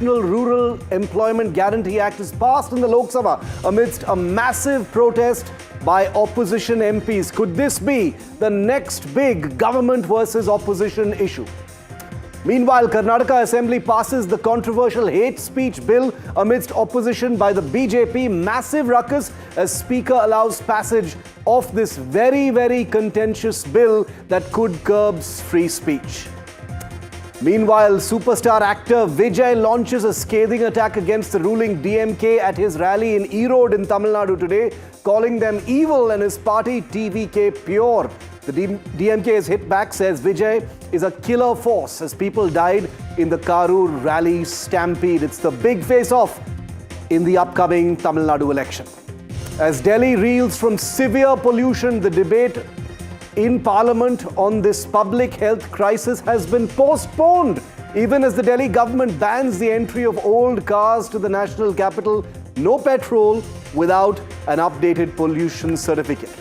Rural Employment Guarantee Act is passed in the Lok Sabha amidst a massive protest by opposition MPs. Could this be the next big government versus opposition issue? Meanwhile, Karnataka Assembly passes the controversial hate speech bill amidst opposition by the BJP. Massive ruckus as Speaker allows passage of this very contentious bill that could curb free speech. Meanwhile, superstar actor Vijay launches a scathing attack against the ruling DMK at his rally in Erode in Tamil Nadu today, calling them evil and his party TVK pure. The DMK is hit back, says Vijay is a killer force as people died in the Karur rally stampede. It's the big face-off in the upcoming Tamil Nadu election. As Delhi reels from severe pollution, the debate in Parliament on this public health crisis has been postponed. Even as the Delhi government bans the entry of old cars to the national capital, no petrol without an updated pollution certificate.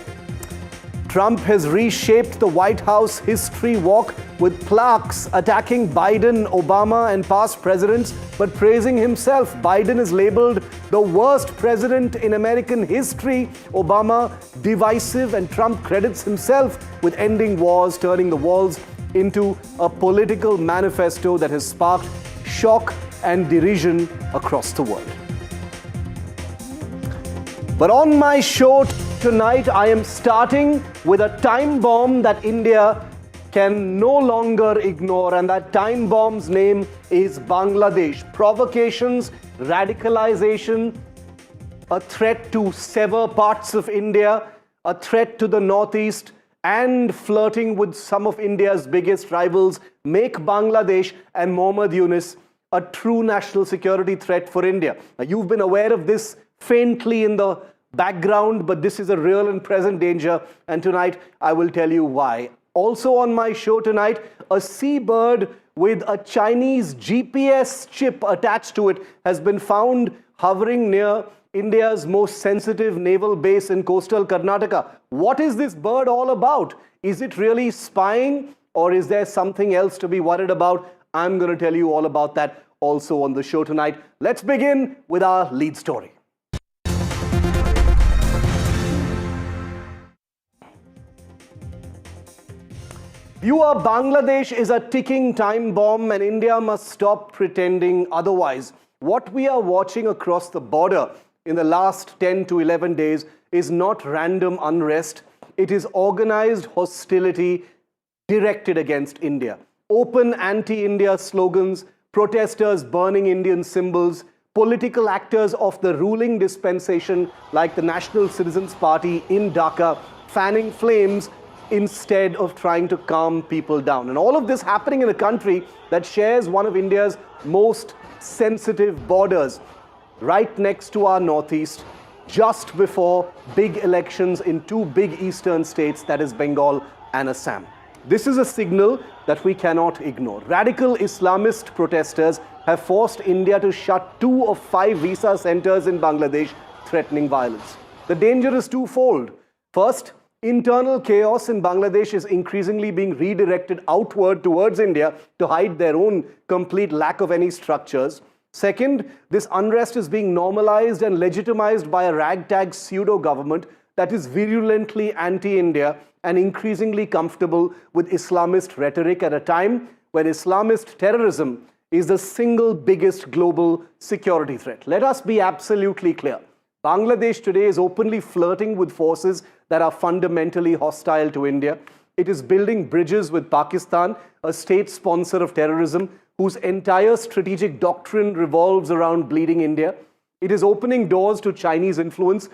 Trump has reshaped the White House history walk with plaques attacking Biden, Obama and past presidents, but praising himself. Biden is labeled the worst president in American history, Obama divisive, and Trump credits himself with ending wars, turning the walls into a political manifesto that has sparked shock and derision across the world. But on my show tonight, I am starting with a time bomb that India can no longer ignore, and that time bomb's name is Bangladesh. Provocations, radicalization, a threat to sever parts of India, a threat to the northeast, and flirting with some of India's biggest rivals make Bangladesh and Mohammad Yunus a true national security threat for India. Now, you've been aware of this faintly in the background, but this is a real and present danger, and tonight I will tell you why. Also on my show tonight, a seabird with a Chinese GPS chip attached to it has been found hovering near India's most sensitive naval base in coastal Karnataka. What is this bird all about? Is it really spying, or is there something else to be worried about? I'm going to tell you all about that also on the show tonight. Let's begin with our lead story. Viewer, Bangladesh is a ticking time bomb and India must stop pretending otherwise. What we are watching across the border in the last 10 to 11 days is not random unrest. It is organized hostility directed against India. Open anti-India slogans, protesters burning Indian symbols, political actors of the ruling dispensation like the National Citizens Party in Dhaka fanning flames instead of trying to calm people down. And all of this happening in a country that shares one of India's most sensitive borders, right next to our northeast, just before big elections in two big eastern states, that is Bengal and Assam. This is a signal that we cannot ignore. Radical Islamist protesters have forced India to shut 2 of 5 visa centers in Bangladesh, threatening violence. The danger is twofold. First, internal chaos in Bangladesh is increasingly being redirected outward towards India to hide their own complete lack of any structures. Second, this unrest is being normalized and legitimized by a ragtag pseudo-government that is virulently anti-India and increasingly comfortable with Islamist rhetoric at a time when Islamist terrorism is the single biggest global security threat. Let us be absolutely clear. Bangladesh today is openly flirting with forces that are fundamentally hostile to India. It is building bridges with Pakistan, a state sponsor of terrorism, whose entire strategic doctrine revolves around bleeding India. It is opening doors to Chinese influence,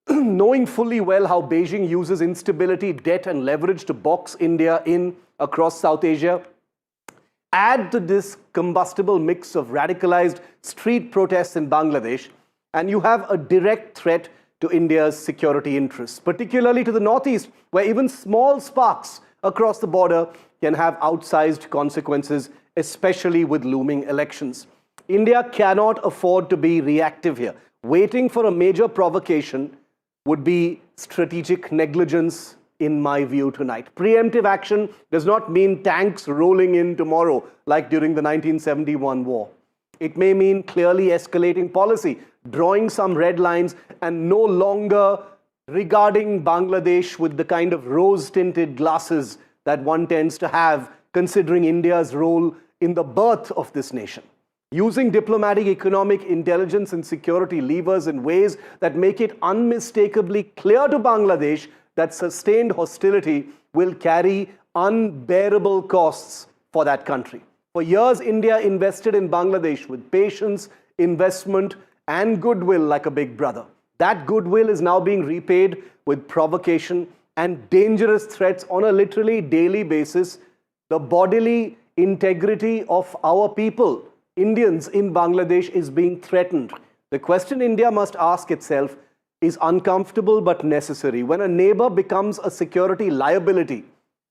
knowing fully well how Beijing uses instability, debt, and leverage to box India in across South Asia. Add to this combustible mix of radicalized street protests in Bangladesh, and you have a direct threat to India's security interests, particularly to the northeast, where even small sparks across the border can have outsized consequences, especially with looming elections. India cannot afford to be reactive here. Waiting for a major provocation would be strategic negligence, in my view, tonight. Preemptive action does not mean tanks rolling in tomorrow, like during the 1971 war. It may mean clearly escalating policy, drawing some red lines, and no longer regarding Bangladesh with the kind of rose-tinted glasses that one tends to have considering India's role in the birth of this nation. Using diplomatic, economic, intelligence and security levers in ways that make it unmistakably clear to Bangladesh that sustained hostility will carry unbearable costs for that country. For years, India invested in Bangladesh with patience, investment, and goodwill like a big brother. That goodwill is now being repaid with provocation and dangerous threats on a literally daily basis. The bodily integrity of our people, Indians in Bangladesh, is being threatened. The question India must ask itself is uncomfortable but necessary. When a neighbor becomes a security liability,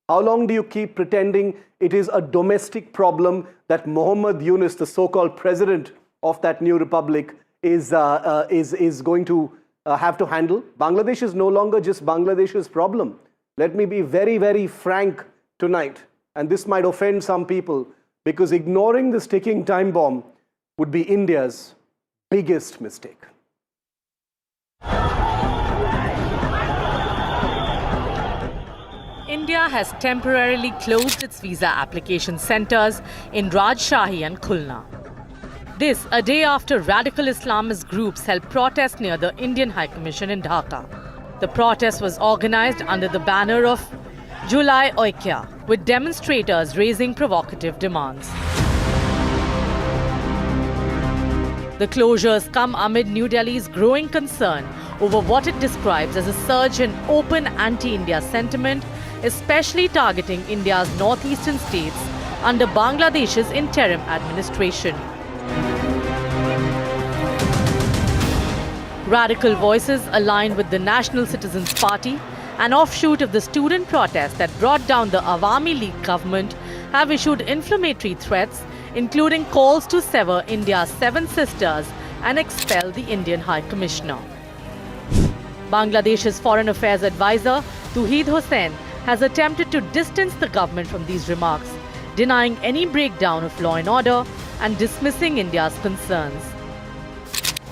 how long do you keep pretending it is a domestic problem that Muhammad Yunus, the so-called president of that new republic, is going to have to handle? Bangladesh is no longer just Bangladesh's problem. Let me be very, very frank tonight, and this might offend some people, because ignoring this ticking time bomb would be India's biggest mistake. India has temporarily closed its visa application centers in Rajshahi and Khulna. This a day after radical Islamist groups held protests near the Indian High Commission in Dhaka. The protest was organized under the banner of Julai Oikea, with demonstrators raising provocative demands. The closures come amid New Delhi's growing concern over what it describes as a surge in open anti-India sentiment, especially targeting India's northeastern states under Bangladesh's interim administration. Radical voices aligned with the National Citizens Party, an offshoot of the student protest that brought down the Awami League government, have issued inflammatory threats, including calls to sever India's 7 sisters and expel the Indian High Commissioner. Bangladesh's Foreign Affairs Advisor, Tauheed Hossain, has attempted to distance the government from these remarks, denying any breakdown of law and order and dismissing India's concerns.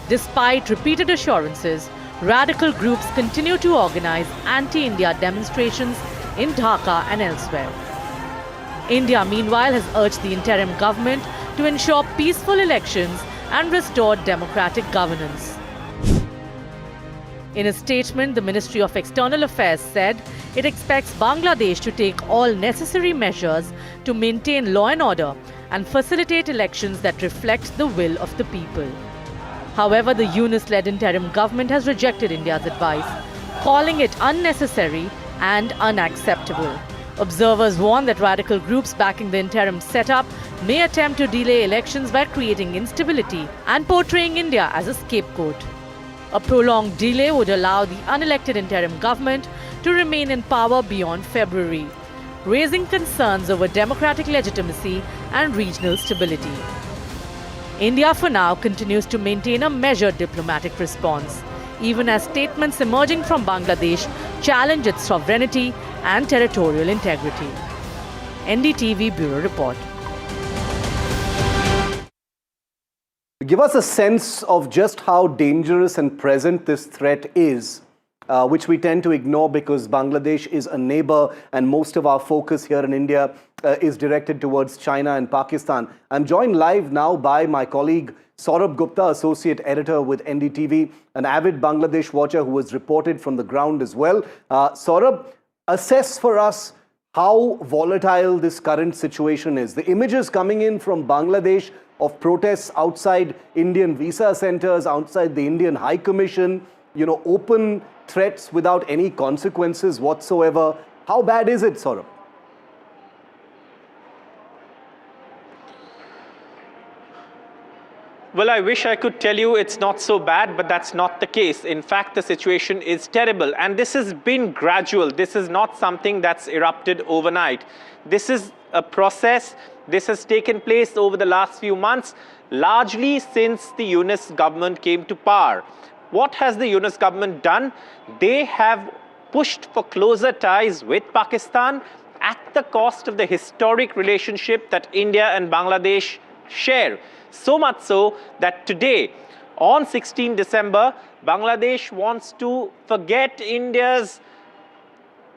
Despite repeated assurances, radical groups continue to organize anti-India demonstrations in Dhaka and elsewhere. India, meanwhile, has urged the interim government to ensure peaceful elections and restore democratic governance. In a statement, the Ministry of External Affairs said it expects Bangladesh to take all necessary measures to maintain law and order and facilitate elections that reflect the will of the people. However, the Yunus-led interim government has rejected India's advice, calling it unnecessary and unacceptable. Observers warn that radical groups backing the interim setup may attempt to delay elections by creating instability and portraying India as a scapegoat. A prolonged delay would allow the unelected interim government to remain in power beyond February, raising concerns over democratic legitimacy and regional stability. India for now continues to maintain a measured diplomatic response, even as statements emerging from Bangladesh challenge its sovereignty and territorial integrity. NDTV Bureau Report. Give us a sense of just how dangerous and present this threat is, which we tend to ignore because Bangladesh is a neighbor and most of our focus here in India is directed towards China and Pakistan. I'm joined live now by my colleague Saurabh Gupta, Associate Editor with NDTV, an avid Bangladesh watcher who has reported from the ground as well. Saurabh, assess for us how volatile this current situation is. The images coming in from Bangladesh of protests outside Indian visa centers, outside the Indian High Commission, open threats without any consequences whatsoever. How bad is it, Saurabh? Well, I wish I could tell you it's not so bad, but that's not the case. In fact, the situation is terrible. And this has been gradual. This is not something that's erupted overnight. This is a process. This has taken place over the last few months, largely since the Yunus government came to power. What has the Yunus government done? They have pushed for closer ties with Pakistan at the cost of the historic relationship that India and Bangladesh share. So much so that today, on 16 December, Bangladesh wants to forget India's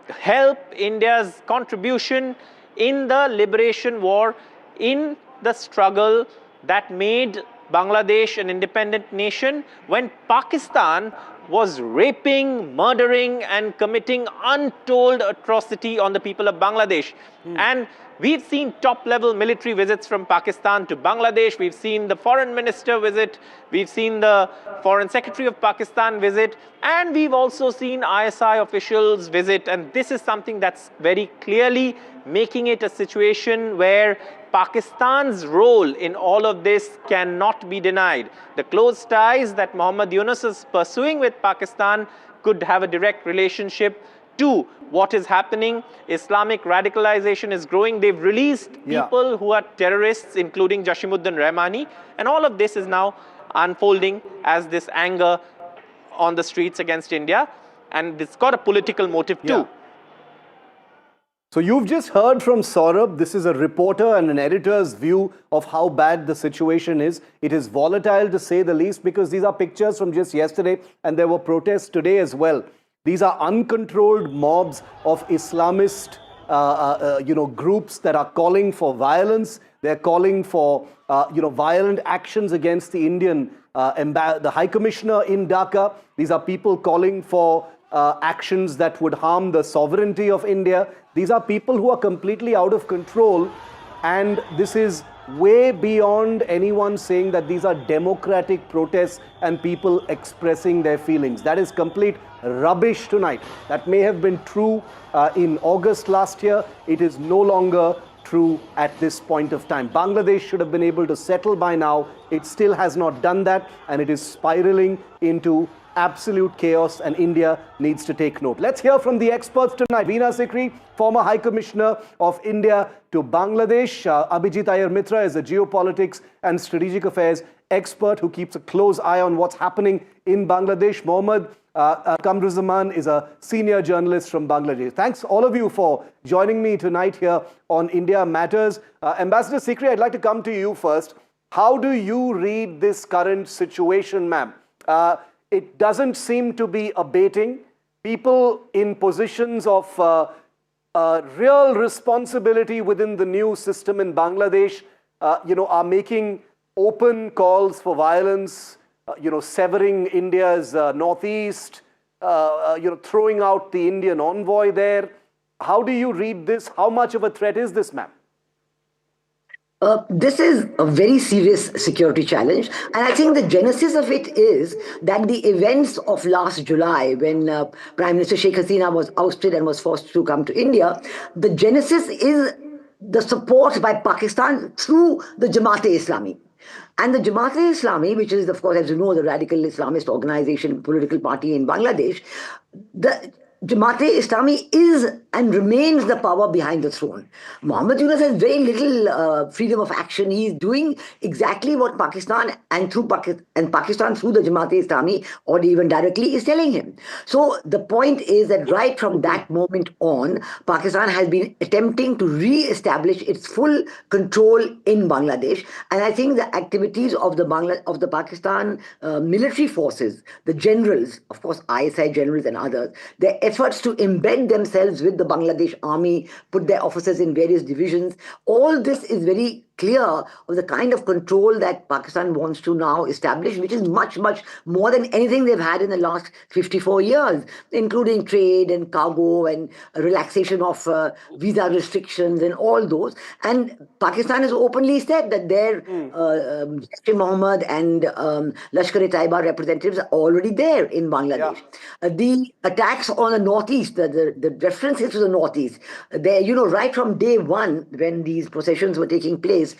help, India's contribution in the liberation war, in the struggle that made Bangladesh an independent nation when Pakistan was raping, murdering and committing untold atrocity on the people of Bangladesh. And we've seen top-level military visits from Pakistan to Bangladesh. We've seen the foreign minister visit. We've seen the foreign secretary of Pakistan visit. And we've also seen ISI officials visit. And this is something that's very clearly making it a situation where Pakistan's role in all of this cannot be denied. The close ties that Mohammad Yunus is pursuing with Pakistan could have a direct relationship to what is happening. Islamic radicalization is growing. They've released people who are terrorists, including Jashimuddin Rahmani. And all of this is now unfolding as this anger on the streets against India. And it's got a political motive too. So you've just heard from Saurabh. This is a reporter and an editor's view of how bad the situation is. It is volatile to say the least, because these are pictures from just yesterday and there were protests today as well. These are uncontrolled mobs of Islamist groups that are calling for violence. They're calling for violent actions against the Indian the High Commissioner in Dhaka. These are people calling for actions that would harm the sovereignty of India. These are people who are completely out of control, and this is way beyond anyone saying that these are democratic protests and people expressing their feelings. That is complete rubbish tonight. That may have been true in August last year. It is no longer true at this point of time. Bangladesh should have been able to settle by now. It still has not done that, and it is spiraling into absolute chaos, and India needs to take note. Let's hear from the experts tonight. Veena Sikri, former High Commissioner of India to Bangladesh. Abhijit Iyer Mitra is a geopolitics and strategic affairs expert who keeps a close eye on what's happening in Bangladesh. Mohammad Kamruzaman is a senior journalist from Bangladesh. Thanks all of you for joining me tonight here on India Matters. Ambassador Sikri, I'd like to come to you first. How do you read this current situation, ma'am? It doesn't seem to be abating. People in positions of real responsibility within the new system in Bangladesh, are making open calls for violence, severing India's northeast, throwing out the Indian envoy there. How do you read this? How much of a threat is this, ma'am? This is a very serious security challenge, and I think the genesis of it is that the events of last July, when Prime Minister Sheikh Hasina was ousted and was forced to come to India, the genesis is the support by Pakistan through the Jamaat-e-Islami. And the Jamaat-e-Islami, which is, of course, as you know, the radical Islamist organization, political party in Bangladesh, the Jamaat-e-Islami is and remains the power behind the throne. Mohammad Yunus has very little freedom of action. He is doing exactly what Pakistan and Pakistan through the Jamaat-e-Islami, or even directly, is telling him. So the point is that right from that moment on, Pakistan has been attempting to re-establish its full control in Bangladesh. And I think the activities of the Pakistan military forces, the generals, of course, ISI generals and others, their efforts to embed themselves with the Bangladesh army, put their officers in various divisions, all this is very clear of the kind of control that Pakistan wants to now establish, which is much, much more than anything they've had in the last 54 years, including trade and cargo and relaxation of visa restrictions and all those. And Pakistan has openly said that their Mohammed and Lashkar-e-Taiba representatives are already there in Bangladesh. The attacks on the northeast, the references to the northeast, right from day one when these processions were taking place,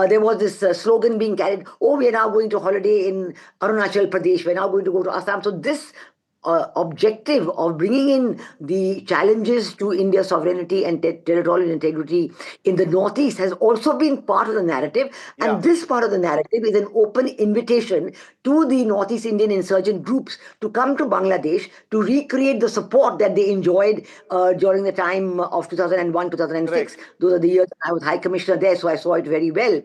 there was this slogan being carried, oh, we are now going to holiday in Arunachal Pradesh, we're now going to go to Assam. So this objective of bringing in the challenges to India's sovereignty and territorial integrity in the Northeast has also been part of the narrative. Yeah. And this part of the narrative is an open invitation to the Northeast Indian insurgent groups to come to Bangladesh to recreate the support that they enjoyed during the time of 2001, 2006. Right. Those are the years I was High Commissioner there, so I saw it very well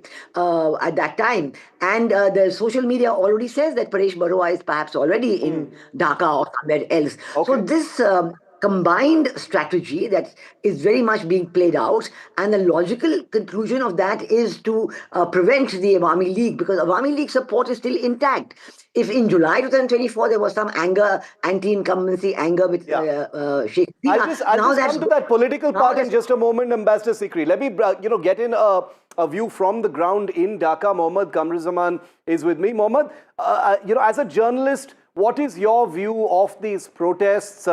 at that time. And the social media already says that Paresh Barua is perhaps already in Dhaka or somewhere else. Okay. So this combined strategy that is very much being played out, and the logical conclusion of that is to prevent the Awami League, because Awami League support is still intact. If in July 2024 there was some anger, anti-incumbency anger with Sheikh Hasina, I'll just come to that political part in just a moment, Ambassador Sikri. Let me get in a view from the ground in Dhaka. Mohammad Kamruzaman is with me. Mohammad, as a journalist, what is your view of these protests?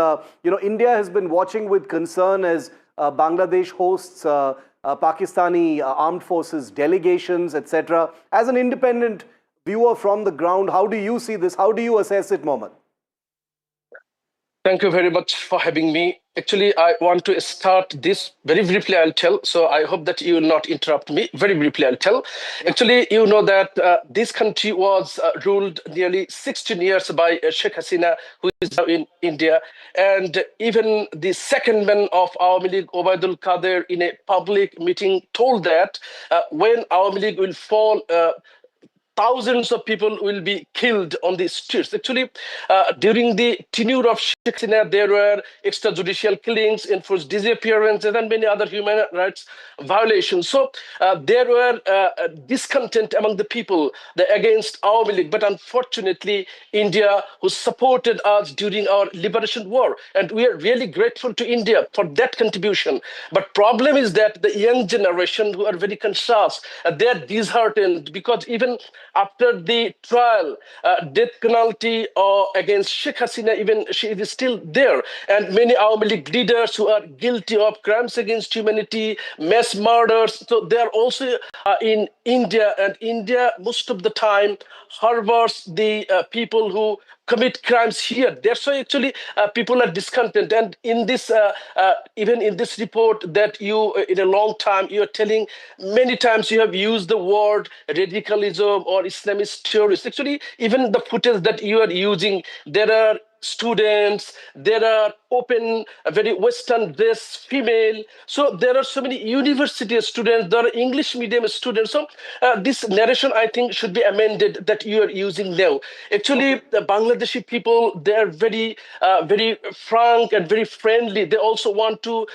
India has been watching with concern as Bangladesh hosts Pakistani armed forces delegations, etc. As an independent viewer from the ground, how do you see this? How do you assess it, Mohammad? Thank you very much for having me. Actually, I want to start this very briefly. I'll tell. So I hope that you will not interrupt me. Very briefly, I'll tell. Actually, you know that this country was ruled nearly 16 years by Sheikh Hasina, who is now in India. And even the second man of Awami League, Obaidul Qadir, in a public meeting told that when Awami League will fall, thousands of people will be killed on the streets. Actually, during the tenure of Sheikh Hasina, there were extrajudicial killings, enforced disappearances, and many other human rights violations. So there were discontent among the people against Awami League. But unfortunately, India, who supported us during our liberation war, and we are really grateful to India for that contribution. But problem is that the young generation who are very conscious, they are disheartened, because even after the trial, death penalty against Sheikh Hasina, even she is still there. And many Awami League leaders who are guilty of crimes against humanity, mass murders, so they are also in India. And India, most of the time, harbors the people who commit crimes here. That's why actually people are discontent. And in this, even in this report that you, in a long time, you are telling, many times you have used the word radicalism or Islamist terrorists. Actually, even the footage that you are using, there are students, there are open, very Western dress female. So there are so many university students, there are English medium students. So this narration, I think, should be amended that you are using now. Actually, the Bangladeshi people, they are very, very frank and very friendly. They also want to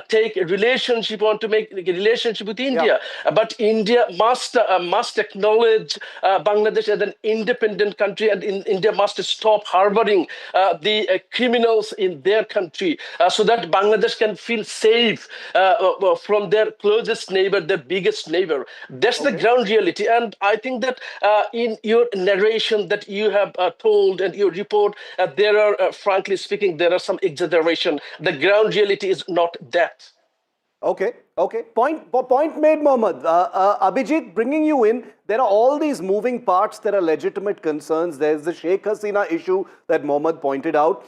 take a relationship, want to make a relationship with India. But India must acknowledge Bangladesh as an independent country, and India must stop harboring the criminals in their country, so that Bangladesh can feel safe from their closest neighbor, their biggest neighbor. That's the ground reality. And I think that in your narration that you have told and your report, there are, frankly speaking, there are some exaggeration. The ground reality is not that. Okay. Point made, Mohammad. Abhijit, bringing you in, there are all these moving parts. There are legitimate concerns. There's the Sheikh Hasina issue that Mohammad pointed out.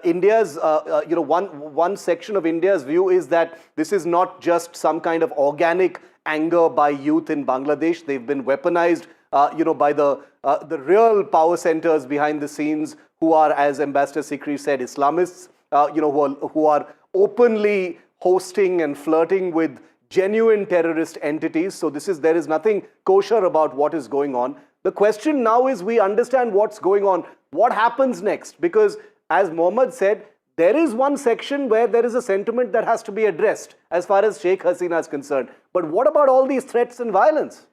India's, one section of India's view is that this is not just some kind of organic anger by youth in Bangladesh. They've been weaponized, by the real power centers behind the scenes, who are, as Ambassador Sikri said, Islamists, who are openly hosting and flirting with genuine terrorist entities. So there is nothing kosher about what is going on. The question now is, we understand what's going on. What happens next? Because as Mohammad said, there is one section where there is a sentiment that has to be addressed as far as Sheikh Hasina is concerned. But what about all these threats and violence?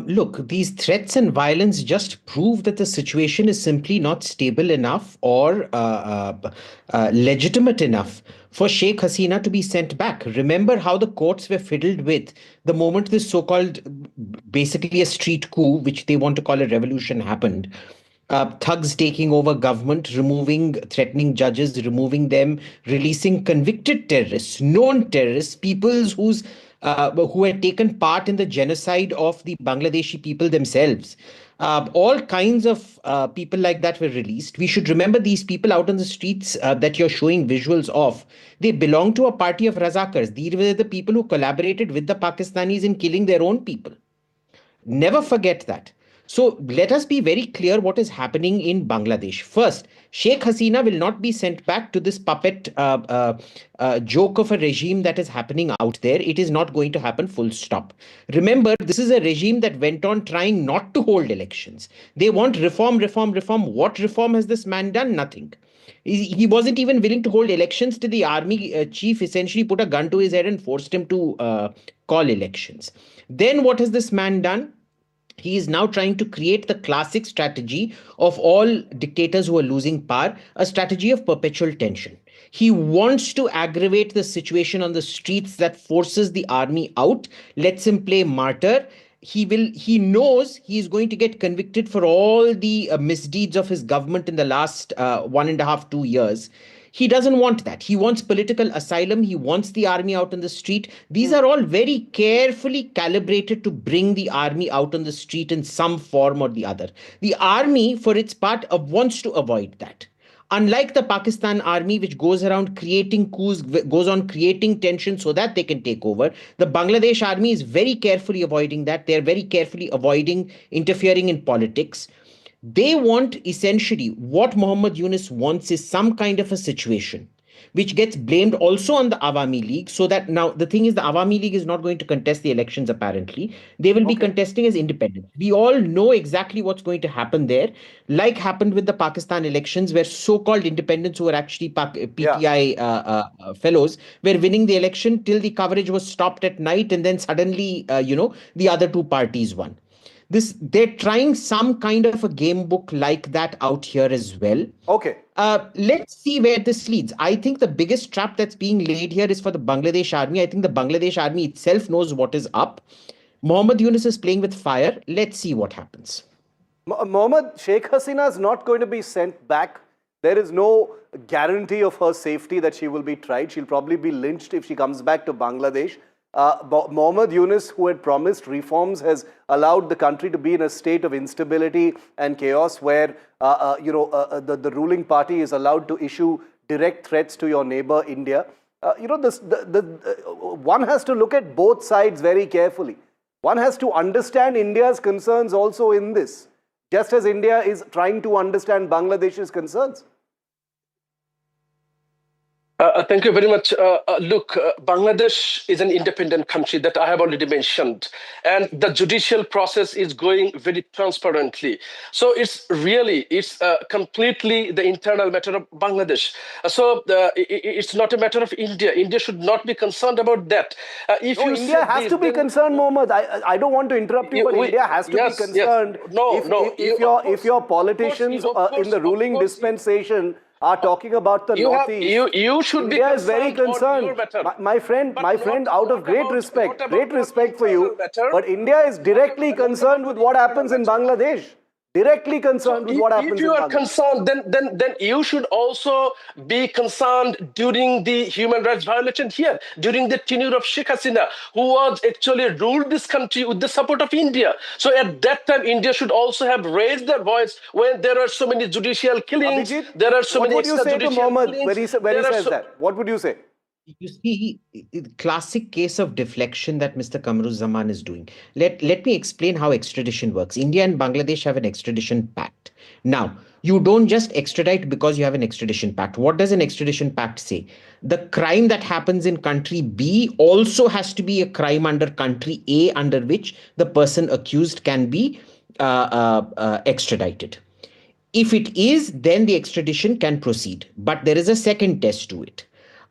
Look, these threats and violence just prove that the situation is simply not stable enough or legitimate enough for Sheikh Hasina to be sent back. Remember how the courts were fiddled with the moment this so-called, basically a street coup, which they want to call a revolution, happened. Thugs taking over government, threatening judges, removing them, releasing convicted terrorists, known terrorists, people whose who had taken part in the genocide of the Bangladeshi people themselves. All kinds of people like that were released. We should remember these people out on the streets that you're showing visuals of. They belong to a party of Razakars. These were the people who collaborated with the Pakistanis in killing their own people. Never forget that. So let us be very clear what is happening in Bangladesh. First, Sheikh Hasina will not be sent back to this puppet joke of a regime that is happening out there. It is not going to happen, full stop. Remember, this is a regime that went on trying not to hold elections. They want reform, reform, reform. What reform has this man done? Nothing. He wasn't even willing to hold elections till the army chief essentially put a gun to his head and forced him to call elections. Then what has this man done? He is now trying to create the classic strategy of all dictators who are losing power, a strategy of perpetual tension. He wants to aggravate the situation on the streets that forces the army out, lets him play martyr. He knows he is going to get convicted for all the misdeeds of his government in the last 1.5, 2 years. He doesn't want that. He wants political asylum. He wants the army out on the street. These are all very carefully calibrated to bring the army out on the street in some form or the other. The army, for its part, wants to avoid that. Unlike the Pakistan army, which goes around creating coups, goes on creating tension so that they can take over, the Bangladesh army is very carefully avoiding that. They're very carefully avoiding interfering in politics. They want essentially what Muhammad Yunus wants is some kind of a situation which gets blamed also on the Awami League, so that now the thing is the Awami League is not going to contest the elections apparently. They will be contesting as independents. We all know exactly what's going to happen there, like happened with the Pakistan elections where so-called independents who were actually PTI fellows were winning the election till the coverage was stopped at night and then suddenly, the other two parties won. They're trying some kind of a game book like that out here as well. Okay. Let's see where this leads. I think the biggest trap that's being laid here is for the Bangladesh army. I think the Bangladesh army itself knows what is up. Mohammad Yunus is playing with fire. Let's see what happens. Mohammad, Sheikh Hasina is not going to be sent back. There is no guarantee of her safety that she will be tried. She'll probably be lynched if she comes back to Bangladesh. Mohammad Yunus, who had promised reforms, has allowed the country to be in a state of instability and chaos where, the ruling party is allowed to issue direct threats to your neighbor, India. One has to look at both sides very carefully. One has to understand India's concerns also in this, just as India is trying to understand Bangladesh's concerns. Thank you very much. Look, Bangladesh is an independent country that I have already mentioned, and the judicial process is going very transparently. So it's completely the internal matter of Bangladesh. It's not a matter of India. India should not be concerned about that. India has to be concerned, Mohammad. I don't want to interrupt you, but India has to be concerned. If your politicians in the ruling dispensation are talking about the Northeast. You should be India is very concerned. My friend, out of great respect for you, but India is directly concerned with what happens in Bangladesh. Directly concerned with what happens in Bangladesh. If you are concerned, then you should also be concerned during the human rights violation here, during the tenure of Sheikh Hasina, who was actually ruled this country with the support of India. So at that time, India should also have raised their voice when there are so many judicial killings. Abhijit, there are so many extrajudicial killings. What would you say to Mohammed when he says that? What would you say? You see, the classic case of deflection that Mr. Kamruzzaman is doing. Let me explain how extradition works. India and Bangladesh have an extradition pact. Now, you don't just extradite because you have an extradition pact. What does an extradition pact say? The crime that happens in country B also has to be a crime under country A, under which the person accused can be extradited. If it is, then the extradition can proceed. But there is a second test to it.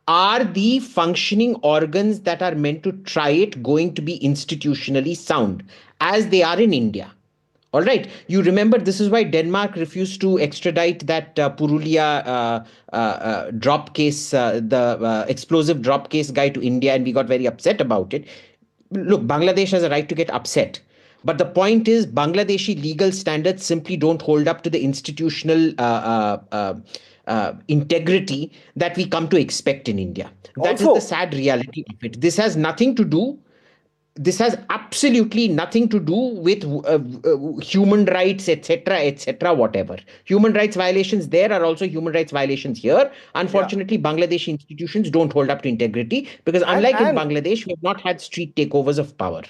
Are the functioning organs that are meant to try it going to be institutionally sound, as they are in India? All right. You remember this is why Denmark refused to extradite that Purulia drop case, the explosive drop case guy to India, and we got very upset about it. Look, Bangladesh has a right to get upset. But the point is, Bangladeshi legal standards simply don't hold up to the institutional integrity that we come to expect in India. That is the sad reality of it. This has nothing to do this has absolutely nothing to do with human rights, etc., whatever. Human rights violations there are also human rights violations here. Unfortunately, Bangladeshi institutions don't hold up to integrity because unlike in Bangladesh, we have not had street takeovers of power.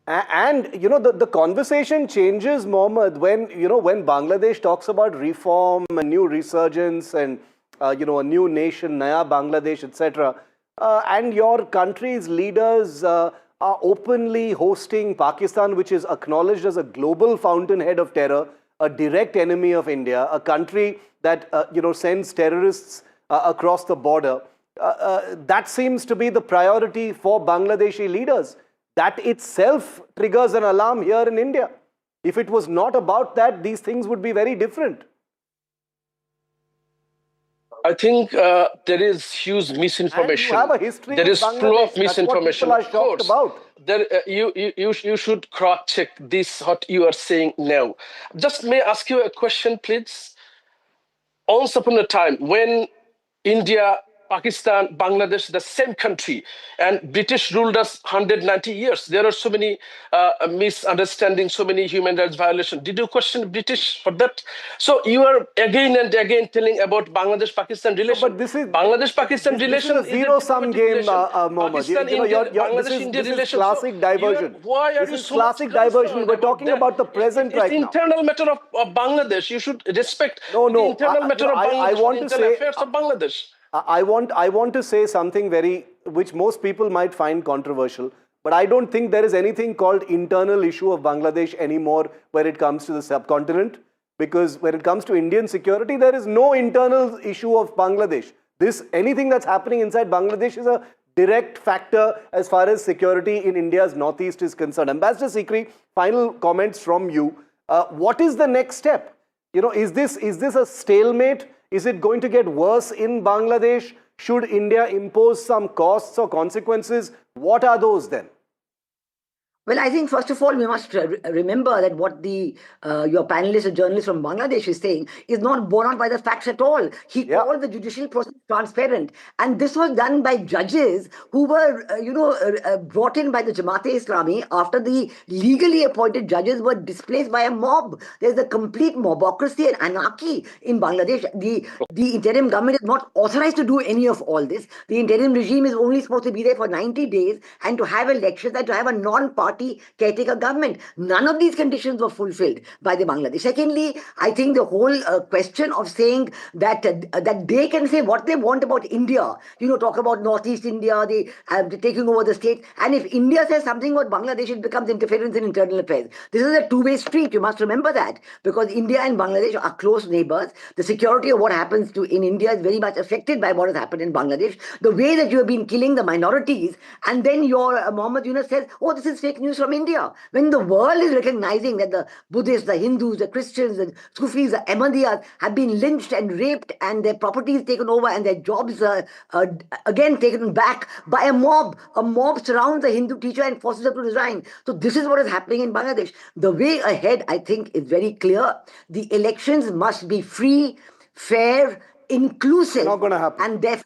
And the conversation changes, Mohammed, when when Bangladesh talks about reform and new resurgence and a new nation, Naya Bangladesh, etc. And your country's leaders are openly hosting Pakistan, which is acknowledged as a global fountainhead of terror, a direct enemy of India, a country that sends terrorists across the border. That seems to be the priority for Bangladeshi leaders. That itself triggers an alarm here in India. If it was not about that, these things would be very different. I think there is huge misinformation. And you have a history there is flow of misinformation. That's what people are shocked about. There, you should cross-check this, what you are saying now. Just may I ask you a question, please? Once upon a time, when India, Pakistan, Bangladesh, the same country, and British ruled us 190 years. There are so many misunderstandings, so many human rights violations. Did you question British for that? So you are again and again telling about Bangladesh-Pakistan relation. No, but this is Bangladesh-Pakistan relation. This is a zero-sum game, Mohammed. This is classic diversion. Why are this you is so classic diversion. We're talking about the present right now. It's internal matter of Bangladesh. You should respect the internal matter of Bangladesh. I want to say affairs of Bangladesh. I want to say something which most people might find controversial, but I don't think there is anything called internal issue of Bangladesh anymore when it comes to the subcontinent, because when it comes to Indian security, there is no internal issue of Bangladesh. Anything that's happening inside Bangladesh is a direct factor as far as security in India's northeast is concerned. Ambassador Sikri, final comments from you. What is the next step? Is this a stalemate? Is it going to get worse in Bangladesh? Should India impose some costs or consequences? What are those then? Well, I think first of all, we must remember that what your panelist, a journalist from Bangladesh, is saying is not borne out by the facts at all. He called the judicial process transparent, and this was done by judges who were, brought in by the Jamaat-e-Islami after the legally appointed judges were displaced by a mob. There's a complete mobocracy and anarchy in Bangladesh. The interim government is not authorized to do any of all this. The interim regime is only supposed to be there for 90 days and to have elections and to have a non-party caretaker government. None of these conditions were fulfilled by the Bangladesh. Secondly, I think the whole question of saying that they can say what they want about India, talk about Northeast India, they're taking over the state, and if India says something about Bangladesh, it becomes interference in internal affairs. This is a two-way street. You must remember that, because India and Bangladesh are close neighbors. The security of what happens in India is very much affected by what has happened in Bangladesh. The way that you have been killing the minorities, and then your Mohammed Yunus says, oh, this is fake news from India. When the world is recognizing that the Buddhists, the Hindus, the Christians, the Sufis, the Ahmadiyyas have been lynched and raped and their properties taken over and their jobs again taken back by a mob. A mob surrounds a Hindu teacher and forces her to resign. So this is what is happening in Bangladesh. The way ahead, I think, is very clear. The elections must be free, fair, inclusive, not going to happen. And therefore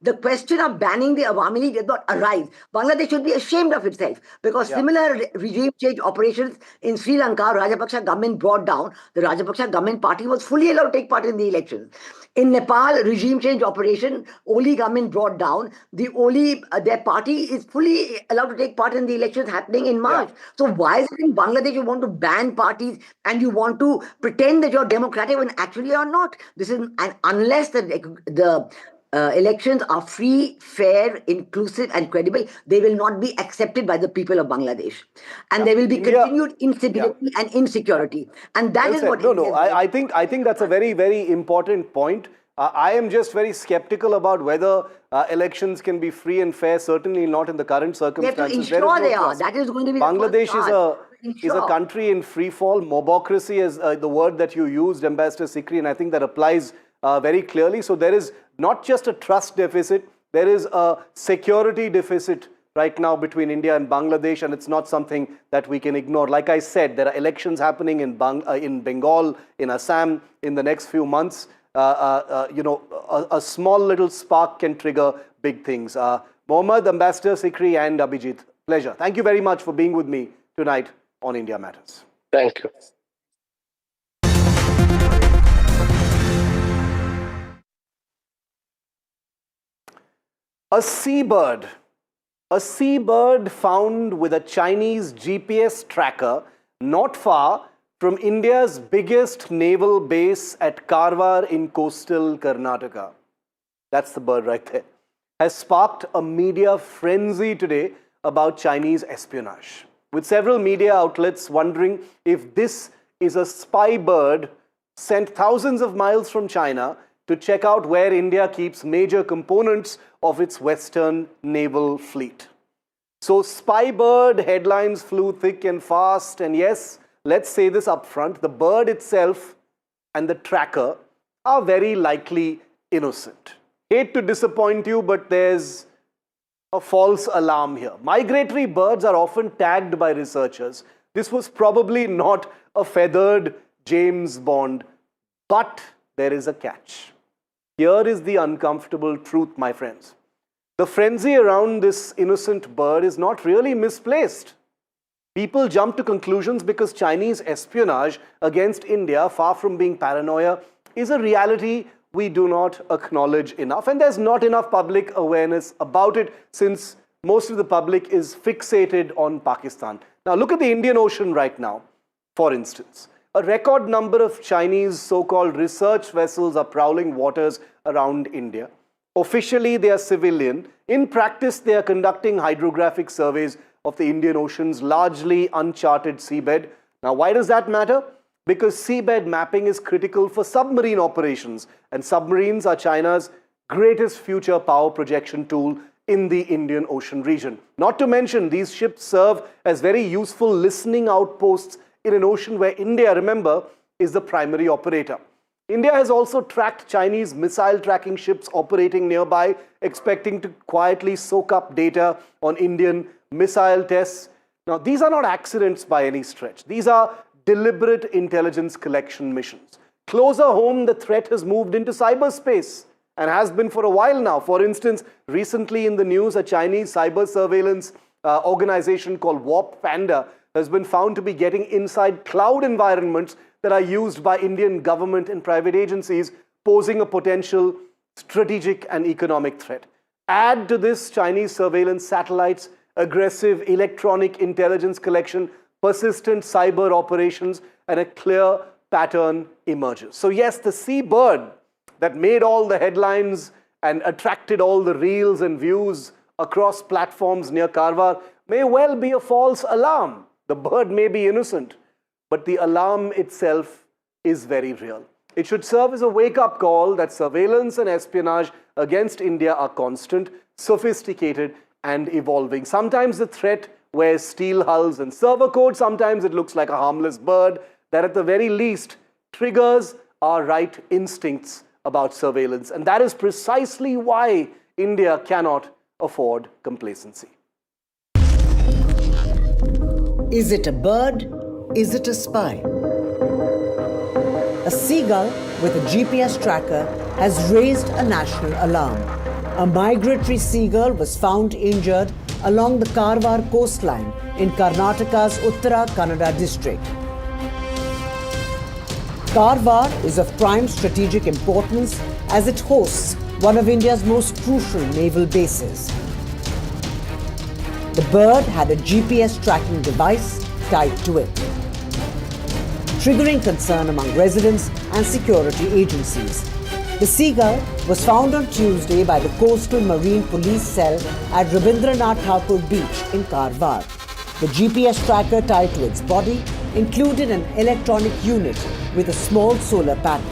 the question of banning the Awami League did not arise. Bangladesh should be ashamed of itself, because similar regime change operations in Sri Lanka, Rajapaksa government brought down. The Rajapaksa government party was fully allowed to take part in the elections. In Nepal, regime change operation, Oli government brought down. The Oli, their party is fully allowed to take part in the elections happening in March. So why is it in Bangladesh you want to ban parties and you want to pretend that you're democratic when actually you're not? This is unless the elections are free, fair, inclusive, and credible, they will not be accepted by the people of Bangladesh, and there will be continued instability and insecurity. And that is what. I think that's a very, very important point. I am just very skeptical about whether elections can be free and fair. Certainly not in the current circumstances. There is no they are. That is going to be. Bangladesh is a country in free fall. Mobocracy is the word that you used, Ambassador Sikri, and I think that applies very clearly. So there is not just a trust deficit, there is a security deficit right now between India and Bangladesh, and it's not something that we can ignore. Like I said, there are elections happening in Bengal, in Assam in the next few months. A small little spark can trigger big things. Mohammed, Ambassador Sikri and Abhijit, Pleasure. Thank you very much for being with me tonight on India Matters. Thank you. A seabird found with a Chinese GPS tracker not far from India's biggest naval base at Karwar in coastal Karnataka. That's the bird right there. Has sparked a media frenzy today about Chinese espionage, with several media outlets wondering if this is a spy bird sent thousands of miles from China to check out where India keeps major components of its Western naval fleet. So spy bird headlines flew thick and fast, and yes, let's say this up front, the bird itself and the tracker are very likely innocent. Hate to disappoint you, but there's a false alarm here. Migratory birds are often tagged by researchers. This was probably not a feathered James Bond, but there is a catch. Here is the uncomfortable truth, my friends. The frenzy around this innocent bird is not really misplaced. People jump to conclusions because Chinese espionage against India, far from being paranoia, is a reality we do not acknowledge enough, and there's not enough public awareness about it since most of the public is fixated on Pakistan. Now look at the Indian Ocean right now, for instance. A record number of Chinese so-called research vessels are prowling waters around India. Officially, they are civilian. In practice, they are conducting hydrographic surveys of the Indian Ocean's largely uncharted seabed. Now, why does that matter? Because seabed mapping is critical for submarine operations, and submarines are China's greatest future power projection tool in the Indian Ocean region. Not to mention, these ships serve as very useful listening outposts in an ocean where India, remember, is the primary operator. India has also tracked Chinese missile tracking ships operating nearby, expecting to quietly soak up data on Indian missile tests. Now, these are not accidents by any stretch. These are deliberate intelligence collection missions. Closer home, the threat has moved into cyberspace and has been for a while now. For instance, recently in the news, a Chinese cyber surveillance organization called Warp Panda has been found to be getting inside cloud environments that are used by Indian government and private agencies, posing a potential strategic and economic threat. Add to this Chinese surveillance satellites, aggressive electronic intelligence collection, persistent cyber operations, and a clear pattern emerges. So yes, the seabird that made all the headlines and attracted all the reels and views across platforms near Karwar may well be a false alarm. The bird may be innocent, but the alarm itself is very real. It should serve as a wake-up call that surveillance and espionage against India are constant, sophisticated, and evolving. Sometimes the threat wears steel hulls and server code. Sometimes it looks like a harmless bird that at the very least triggers our right instincts about surveillance. And that is precisely why India cannot afford complacency. Is it a bird? Is it a spy? A seagull with a GPS tracker has raised a national alarm. A migratory seagull was found injured along the Karwar coastline in Karnataka's Uttara Kannada district. Karwar is of prime strategic importance as it hosts one of India's most crucial naval bases. The bird had a GPS tracking device tied to it, triggering concern among residents and security agencies. The seagull was found on Tuesday by the Coastal Marine Police Cell at Rabindranath Thakur Beach in Karwar. The GPS tracker tied to its body included an electronic unit with a small solar panel.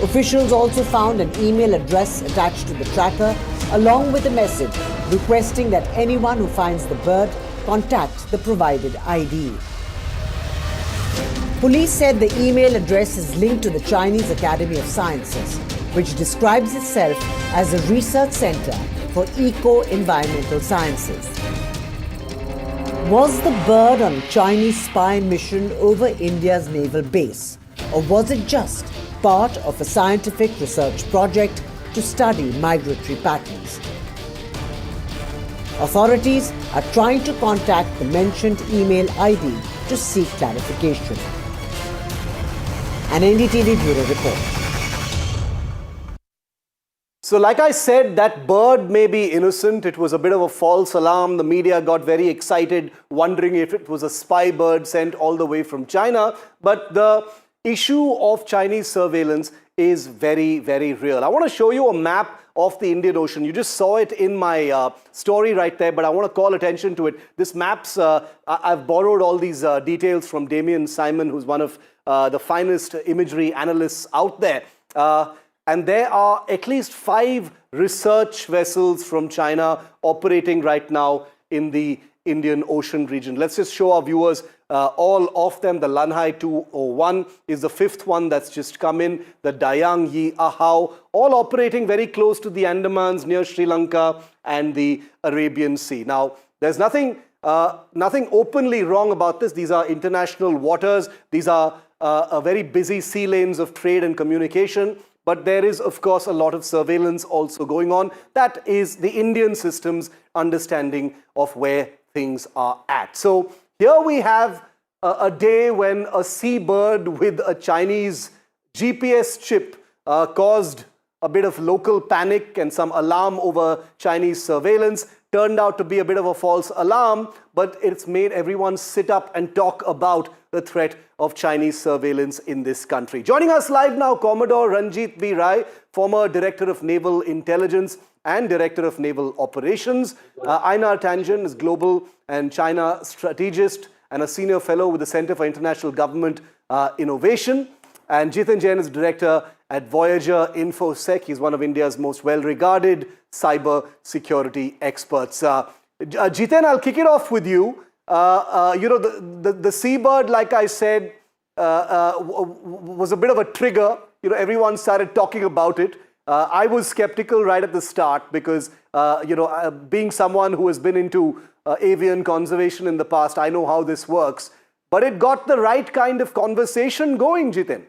Officials also found an email address attached to the tracker, along with a message requesting that anyone who finds the bird contact the provided ID. Police said the email address is linked to the Chinese Academy of Sciences, which describes itself as a research center for eco-environmental sciences. Was the bird on a Chinese spy mission over India's naval base, or was it just part of a scientific research project to study migratory patterns? Authorities are trying to contact the mentioned email ID to seek clarification. An NDTV Bureau report. So like I said, that bird may be innocent. It was a bit of a false alarm. The media got very excited, wondering if it was a spy bird sent all the way from China. But the issue of Chinese surveillance is very, very real. I want to show you a map of the Indian Ocean. You just saw it in my story right there, but I want to call attention to it. This map's, I've borrowed all these details from Damien Simon, who's one of the finest imagery analysts out there. And there are at least 5 research vessels from China operating right now in the Indian Ocean region. Let's just show our viewers all of them. The Lanhai 201 is the 5th one that's just come in. The Dayang Yi Ahau, all operating very close to the Andamans near Sri Lanka and the Arabian Sea. Now, there's nothing openly wrong about this. These are international waters. These are very busy sea lanes of trade and communication. But there is, of course, a lot of surveillance also going on. That is the Indian system's understanding of where things are at. So here we have a day when a seabird with a Chinese GPS chip caused a bit of local panic and some alarm over Chinese surveillance. Turned out to be a bit of a false alarm, but it's made everyone sit up and talk about the threat of Chinese surveillance in this country. Joining us live now, Commodore Ranjit B. Rai, former Director of Naval Intelligence and Director of Naval Operations. Einar Tangen is Global and China Strategist and a Senior Fellow with the Center for International Government Innovation. And Jiten Jain is Director at Voyager InfoSec. He's one of India's most well-regarded cyber security experts. Jiten, I'll kick it off with you. The seabird, like I said, was a bit of a trigger. Everyone started talking about it. I was skeptical right at the start because, being someone who has been into avian conservation in the past, I know how this works. But it got the right kind of conversation going, Jiten.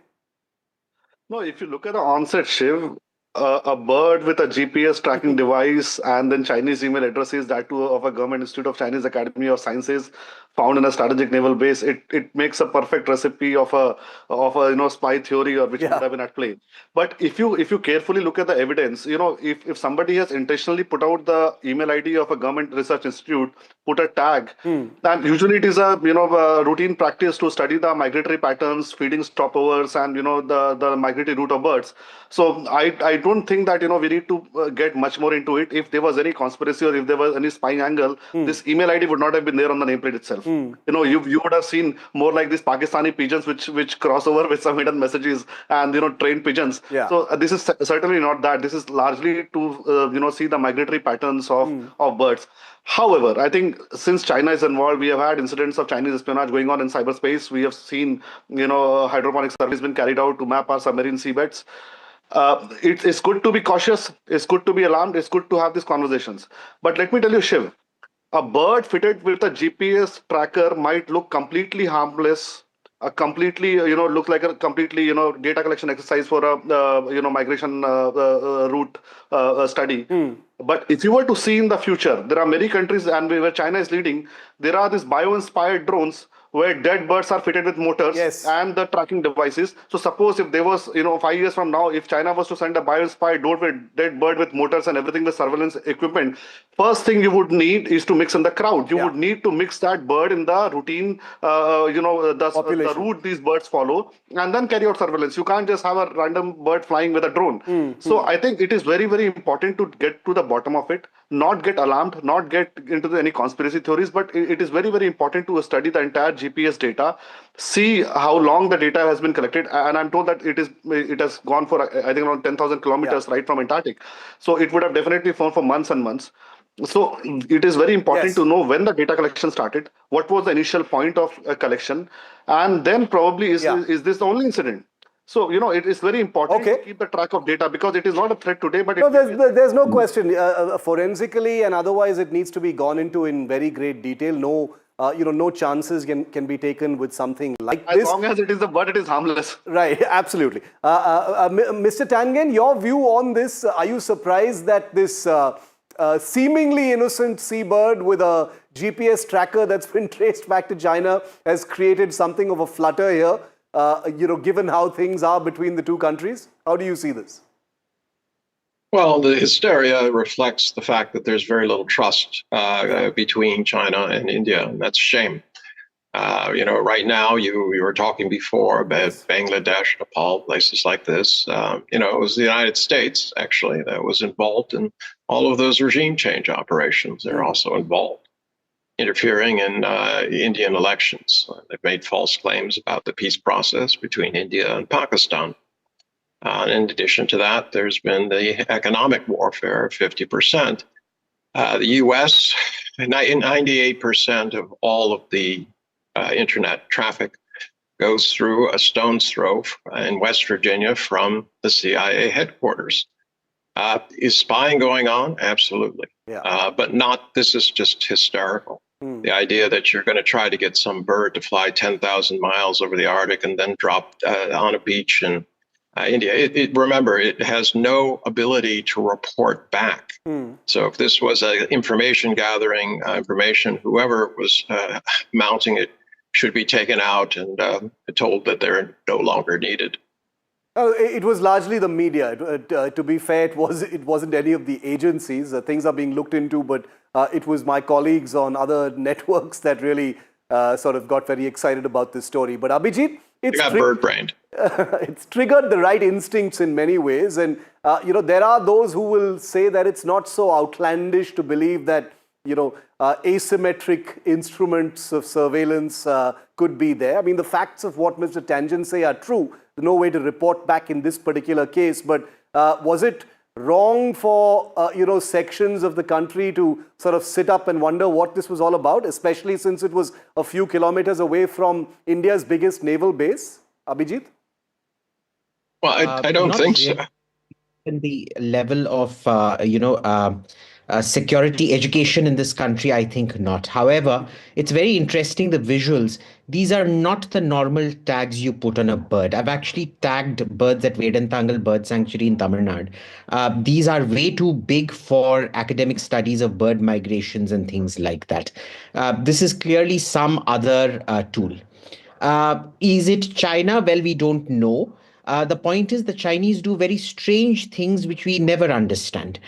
No, if you look at the onset, Shiv, a bird with a GPS tracking device and then Chinese email addresses, that too of a government institute of Chinese Academy of Sciences, found in a strategic naval base, it makes a perfect recipe of a spy theory or which would have been at play. But if you carefully look at the evidence, if somebody has intentionally put out the email ID of a government research institute, put a tag, then usually it is a routine practice to study the migratory patterns, feeding stopovers, and the migratory route of birds. So I don't think that we need to get much more into it. If there was any conspiracy or if there was any spying angle, this email ID would not have been there on the nameplate itself. You would have seen more like these Pakistani pigeons which cross over with some hidden messages and trained pigeons. So this is certainly not that. This is largely to see the migratory patterns of birds. However, I think since China is involved, we have had incidents of Chinese espionage going on in cyberspace. We have seen hydroponic surveys been carried out to map our submarine seabeds. It's good to be cautious. It's good to be alarmed. It's good to have these conversations. But let me tell you, Shiv, a bird fitted with a GPS tracker might look completely harmless, look like a completely, data collection exercise for a, migration route study. But if you were to see in the future, there are many countries and where China is leading, there are these bio-inspired drones where dead birds are fitted with motors and the tracking devices. So suppose if there was, 5 years from now, if China was to send a bio-inspired drone with dead bird with motors and everything with surveillance equipment, first thing you would need is to mix in the crowd. You would need to mix that bird in the routine, the route these birds follow, and then carry out surveillance. You can't just have a random bird flying with a drone. So I think it is very, very important to get to the bottom of it, not get alarmed, not get into any conspiracy theories, but it is very, very important to study the entire GPS data, see how long the data has been collected, and I'm told that it has gone for I think around 10,000 kilometers right from Antarctic. So it would have definitely flown for months and months. So it is very important to know when the data collection started, what was the initial point of collection, and then probably is this the only incident? So, it is very important to keep the track of data because it is not a threat today, but there's no question. Forensically and otherwise, it needs to be gone into in very great detail. No chances can be taken with something like this. As long as it is a bird, it is harmless. Right, absolutely. Mr. Tangen, your view on this, are you surprised that this seemingly innocent seabird with a GPS tracker that's been traced back to China has created something of a flutter here, given how things are between the two countries? How do you see this? Well, the hysteria reflects the fact that there's very little trust between China and India, and that's a shame. Right now, we were talking before about Bangladesh, Nepal, places like this. It was the United States, actually, that was involved in all of those regime change operations. They're also involved, interfering in Indian elections. They've made false claims about the peace process between India and Pakistan. In addition to that, there's been the economic warfare of 50%. The U.S., 98% of all of the internet traffic goes through a stone's throw in West Virginia from the CIA headquarters. Is spying going on? Absolutely. Yeah. But this is just hysterical. The idea that you're going to try to get some bird to fly 10,000 miles over the Arctic and then drop on a beach in India. Remember, it has no ability to report back. So if this was an information gathering information, whoever was mounting it should be taken out and told that they're no longer needed. It was largely the media. To be fair, it wasn't any of the agencies. Things are being looked into, but it was my colleagues on other networks that really sort of got very excited about this story. But Abhijit, it's bird-brained. It's triggered the right instincts in many ways. And, there are those who will say that it's not so outlandish to believe that, asymmetric instruments of surveillance could be there. I mean, the facts of what Mr. Tangent say are true. There's no way to report back in this particular case. But was it wrong for, sections of the country to sort of sit up and wonder what this was all about, especially since it was a few kilometers away from India's biggest naval base? Abhijit? Well, I don't think so. In the level of, security education in this country, I think not. However, it's very interesting, the visuals. These are not the normal tags you put on a bird. I've actually tagged birds at Vedantangal Bird Sanctuary in Tamil Nadu. These are way too big for academic studies of bird migrations and things like that. This is clearly some other tool. Is it China? Well, we don't know. The point is the Chinese do very strange things which we never understand.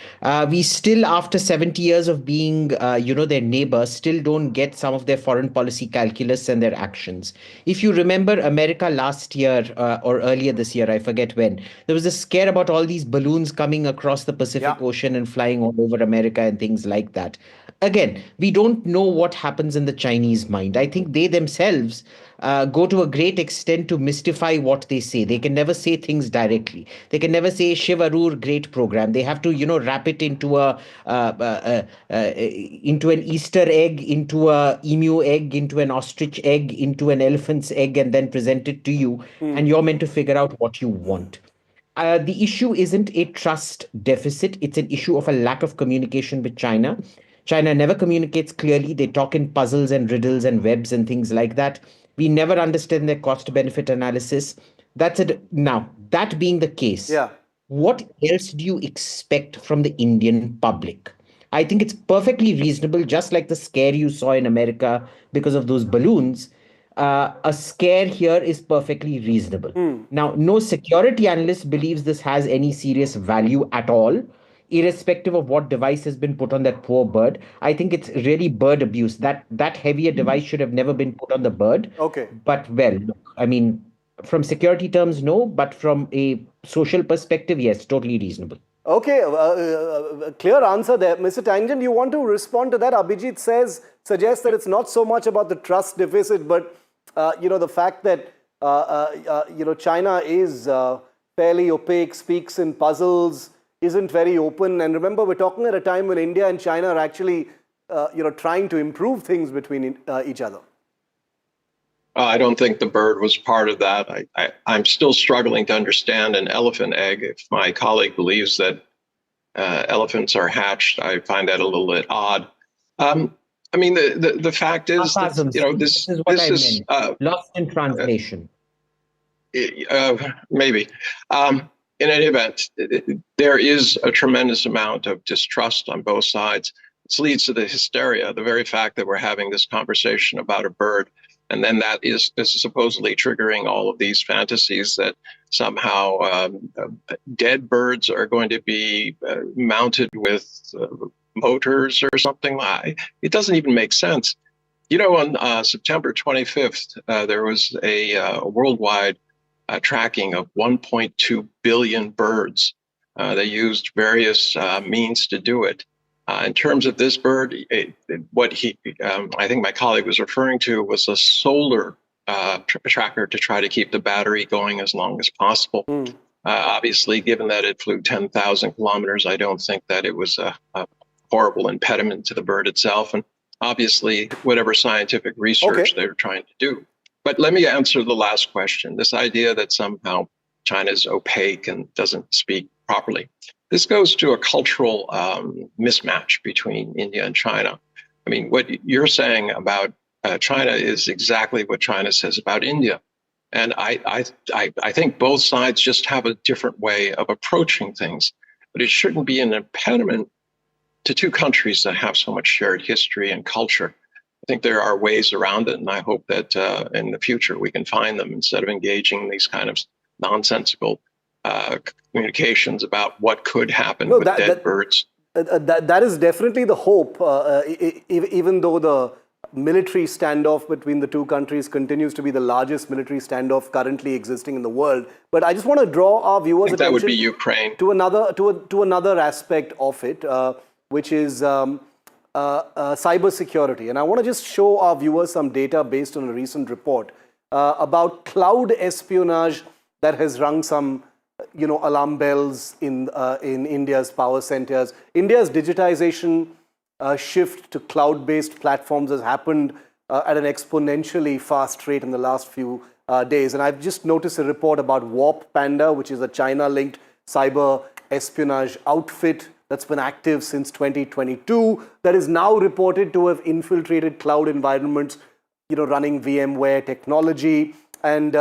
We still, after 70 years of being, their neighbor, still don't get some of their foreign policy calculus and their actions. If you remember America last year or earlier this year, I forget when, there was a scare about all these balloons coming across the Pacific Ocean and flying all over America and things like that. Again, we don't know what happens in the Chinese mind. I think they themselves go to a great extent to mystify what they say. They can never say things directly. They can never say Shiv Arur, great program. They have to, wrap it into into an Easter egg, into a emu egg, into an ostrich egg, into an elephant's egg, and then present it to you. And you're meant to figure out what you want. The issue isn't a trust deficit. It's an issue of a lack of communication with China. China never communicates clearly. They talk in puzzles and riddles and webs and things like that. We never understand their cost-benefit analysis. That's it. Now, that being the case, what else do you expect from the Indian public? I think it's perfectly reasonable, just like the scare you saw in America because of those balloons. A scare here is perfectly reasonable. Now, no security analyst believes this has any serious value at all, irrespective of what device has been put on that poor bird. I think it's really bird abuse. That heavier device should have never been put on the bird. Okay. But, well, I mean, from security terms, no. But from a social perspective, yes, totally reasonable. Okay, clear answer there. Mr. Tangent, you want to respond to that? Abhijit suggests that it's not so much about the trust deficit, but, the fact that, China is fairly opaque, speaks in puzzles, isn't very open. And remember, we're talking at a time when India and China are actually, trying to improve things between each other. I don't think the bird was part of that. I'm still struggling to understand an elephant egg. If my colleague believes that elephants are hatched, I find that a little bit odd. I mean, the fact is that, this is what this is lost in translation. Maybe. in any event, there is a tremendous amount of distrust on both sides. This leads to the hysteria, the very fact that we're having this conversation about a bird, and then that is supposedly triggering all of these fantasies that somehow dead birds are going to be mounted with motors or something. It doesn't even make sense. You know, on September 25th, there was a worldwide tracking of 1.2 billion birds. They used various means to do it. In terms of this bird, what I think my colleague was referring to was a solar tracker to try to keep the battery going as long as possible. Obviously, given that it flew 10,000 kilometers, I don't think that it was a horrible impediment to the bird itself. And obviously, whatever scientific research they're trying to do. But let me answer the last question, this idea that somehow China is opaque and doesn't speak properly. This goes to a cultural mismatch between India and China. I mean, what you're saying about China is exactly what China says about India. And I think both sides just have a different way of approaching things, but it shouldn't be an impediment to two countries that have so much shared history and culture. I think there are ways around it, and I hope that in the future we can find them instead of engaging in these kind of nonsensical communications about what could happen with dead birds. That is definitely the hope, even though the military standoff between the two countries continues to be the largest military standoff currently existing in the world. But I just want to draw our viewers' attention that would be Ukraine. to another aspect of it, which is cybersecurity. And I want to just show our viewers some data based on a recent report about cloud espionage that has rung some alarm bells in India's power centers. India's digitization shift to cloud-based platforms has happened at an exponentially fast rate in the last few days. And I've just noticed a report about Warp Panda, which is a China-linked cyber espionage outfit that's been active since 2022, that is now reported to have infiltrated cloud environments, running VMware technology. And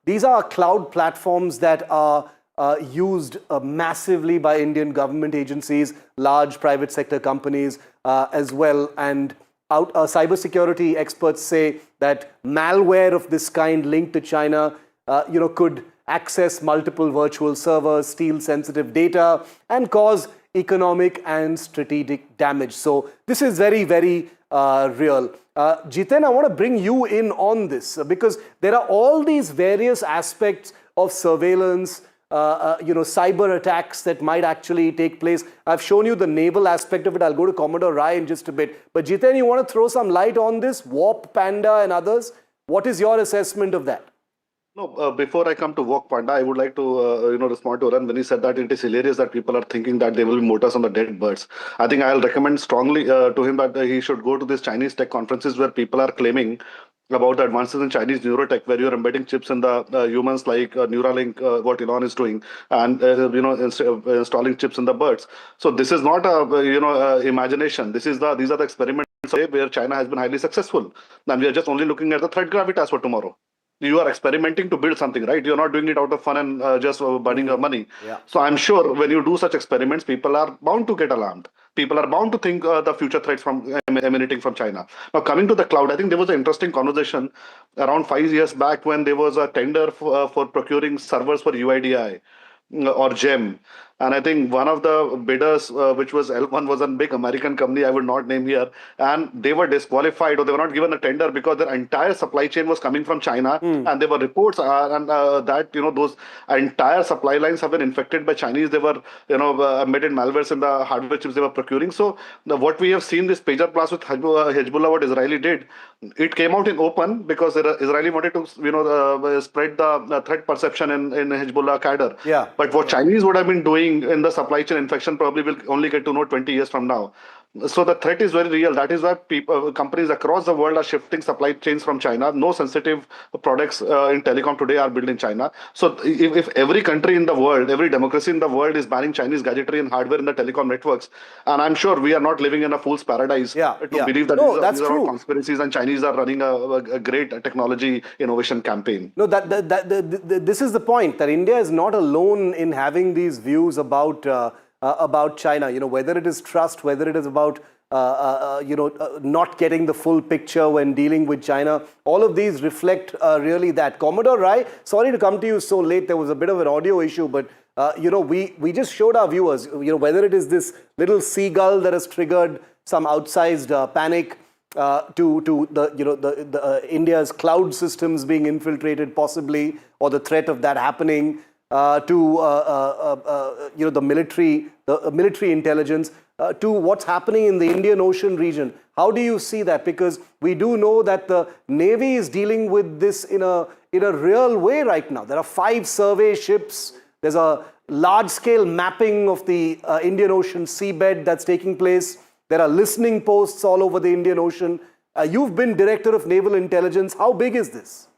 these are cloud platforms that are used massively by Indian government agencies, large private sector companies as well. And cybersecurity experts say that malware of this kind linked to China, could access multiple virtual servers, steal sensitive data, and cause economic and strategic damage. So this is very, very real. Jiten, I want to bring you in on this because there are all these various aspects of surveillance, cyber attacks that might actually take place. I've shown you the naval aspect of it. I'll go to Commodore Rai in just a bit. But Jiten, you want to throw some light on this, Warp Panda and others? What is your assessment of that? No, before I come to Walk Panda, I would like to respond to Arun when he said that it is hilarious that people are thinking that there will be motors on the dead birds. I think I'll recommend strongly to him that he should go to these Chinese tech conferences where people are claiming about the advances in Chinese neurotech, where you're embedding chips in the humans like Neuralink, what Elon is doing, and installing chips in the birds. So this is not imagination. These are the experiments where China has been highly successful, and we are just only looking at the threat gravitas for tomorrow. You are experimenting to build something, right? You're not doing it out of fun and just burning your money. Yeah. So I'm sure when you do such experiments, people are bound to get alarmed. People are bound to think the future threats emanating from China. Now, coming to the cloud, I think there was an interesting conversation around 5 years back when there was a tender for procuring servers for UIDI or GEM. And I think one of the bidders, which was L1, was a big American company I would not name here. And they were disqualified or they were not given a tender because their entire supply chain was coming from China. And there were reports that, those entire supply lines have been infected by Chinese. They were, embedded malwares in the hardware chips they were procuring. So what we have seen, this pager blast with Hezbollah, what Israeli did, it came out in open because Israeli wanted to, spread the threat perception in Hezbollah cadre. Yeah. But what Chinese would have been doing in the supply chain infection probably will only get to know 20 years from now. So the threat is very real. That is why companies across the world are shifting supply chains from China. No sensitive products in telecom today are built in China. So if every country in the world, every democracy in the world is banning Chinese gadgetry and hardware in the telecom networks, and I'm sure we are not living in a fool's paradise to believe that these are all conspiracies and Chinese are running a great technology innovation campaign. No, this is the point, that India is not alone in having these views about China. Whether it is trust, whether it is about not getting the full picture when dealing with China, all of these reflect really that. Commodore Rai, sorry to come to you so late. There was a bit of an audio issue, but we just showed our viewers, whether it is this little seagull that has triggered some outsized panic, to the India's cloud systems being infiltrated possibly, or the threat of that happening, to the military intelligence, to what's happening in the Indian Ocean region. How do you see that? Because we do know that the Navy is dealing with this in a real way right now. There are 5 survey ships. There's a large-scale mapping of the Indian Ocean seabed that's taking place. There are listening posts all over the Indian Ocean. You've been Director of Naval Intelligence. How big is this?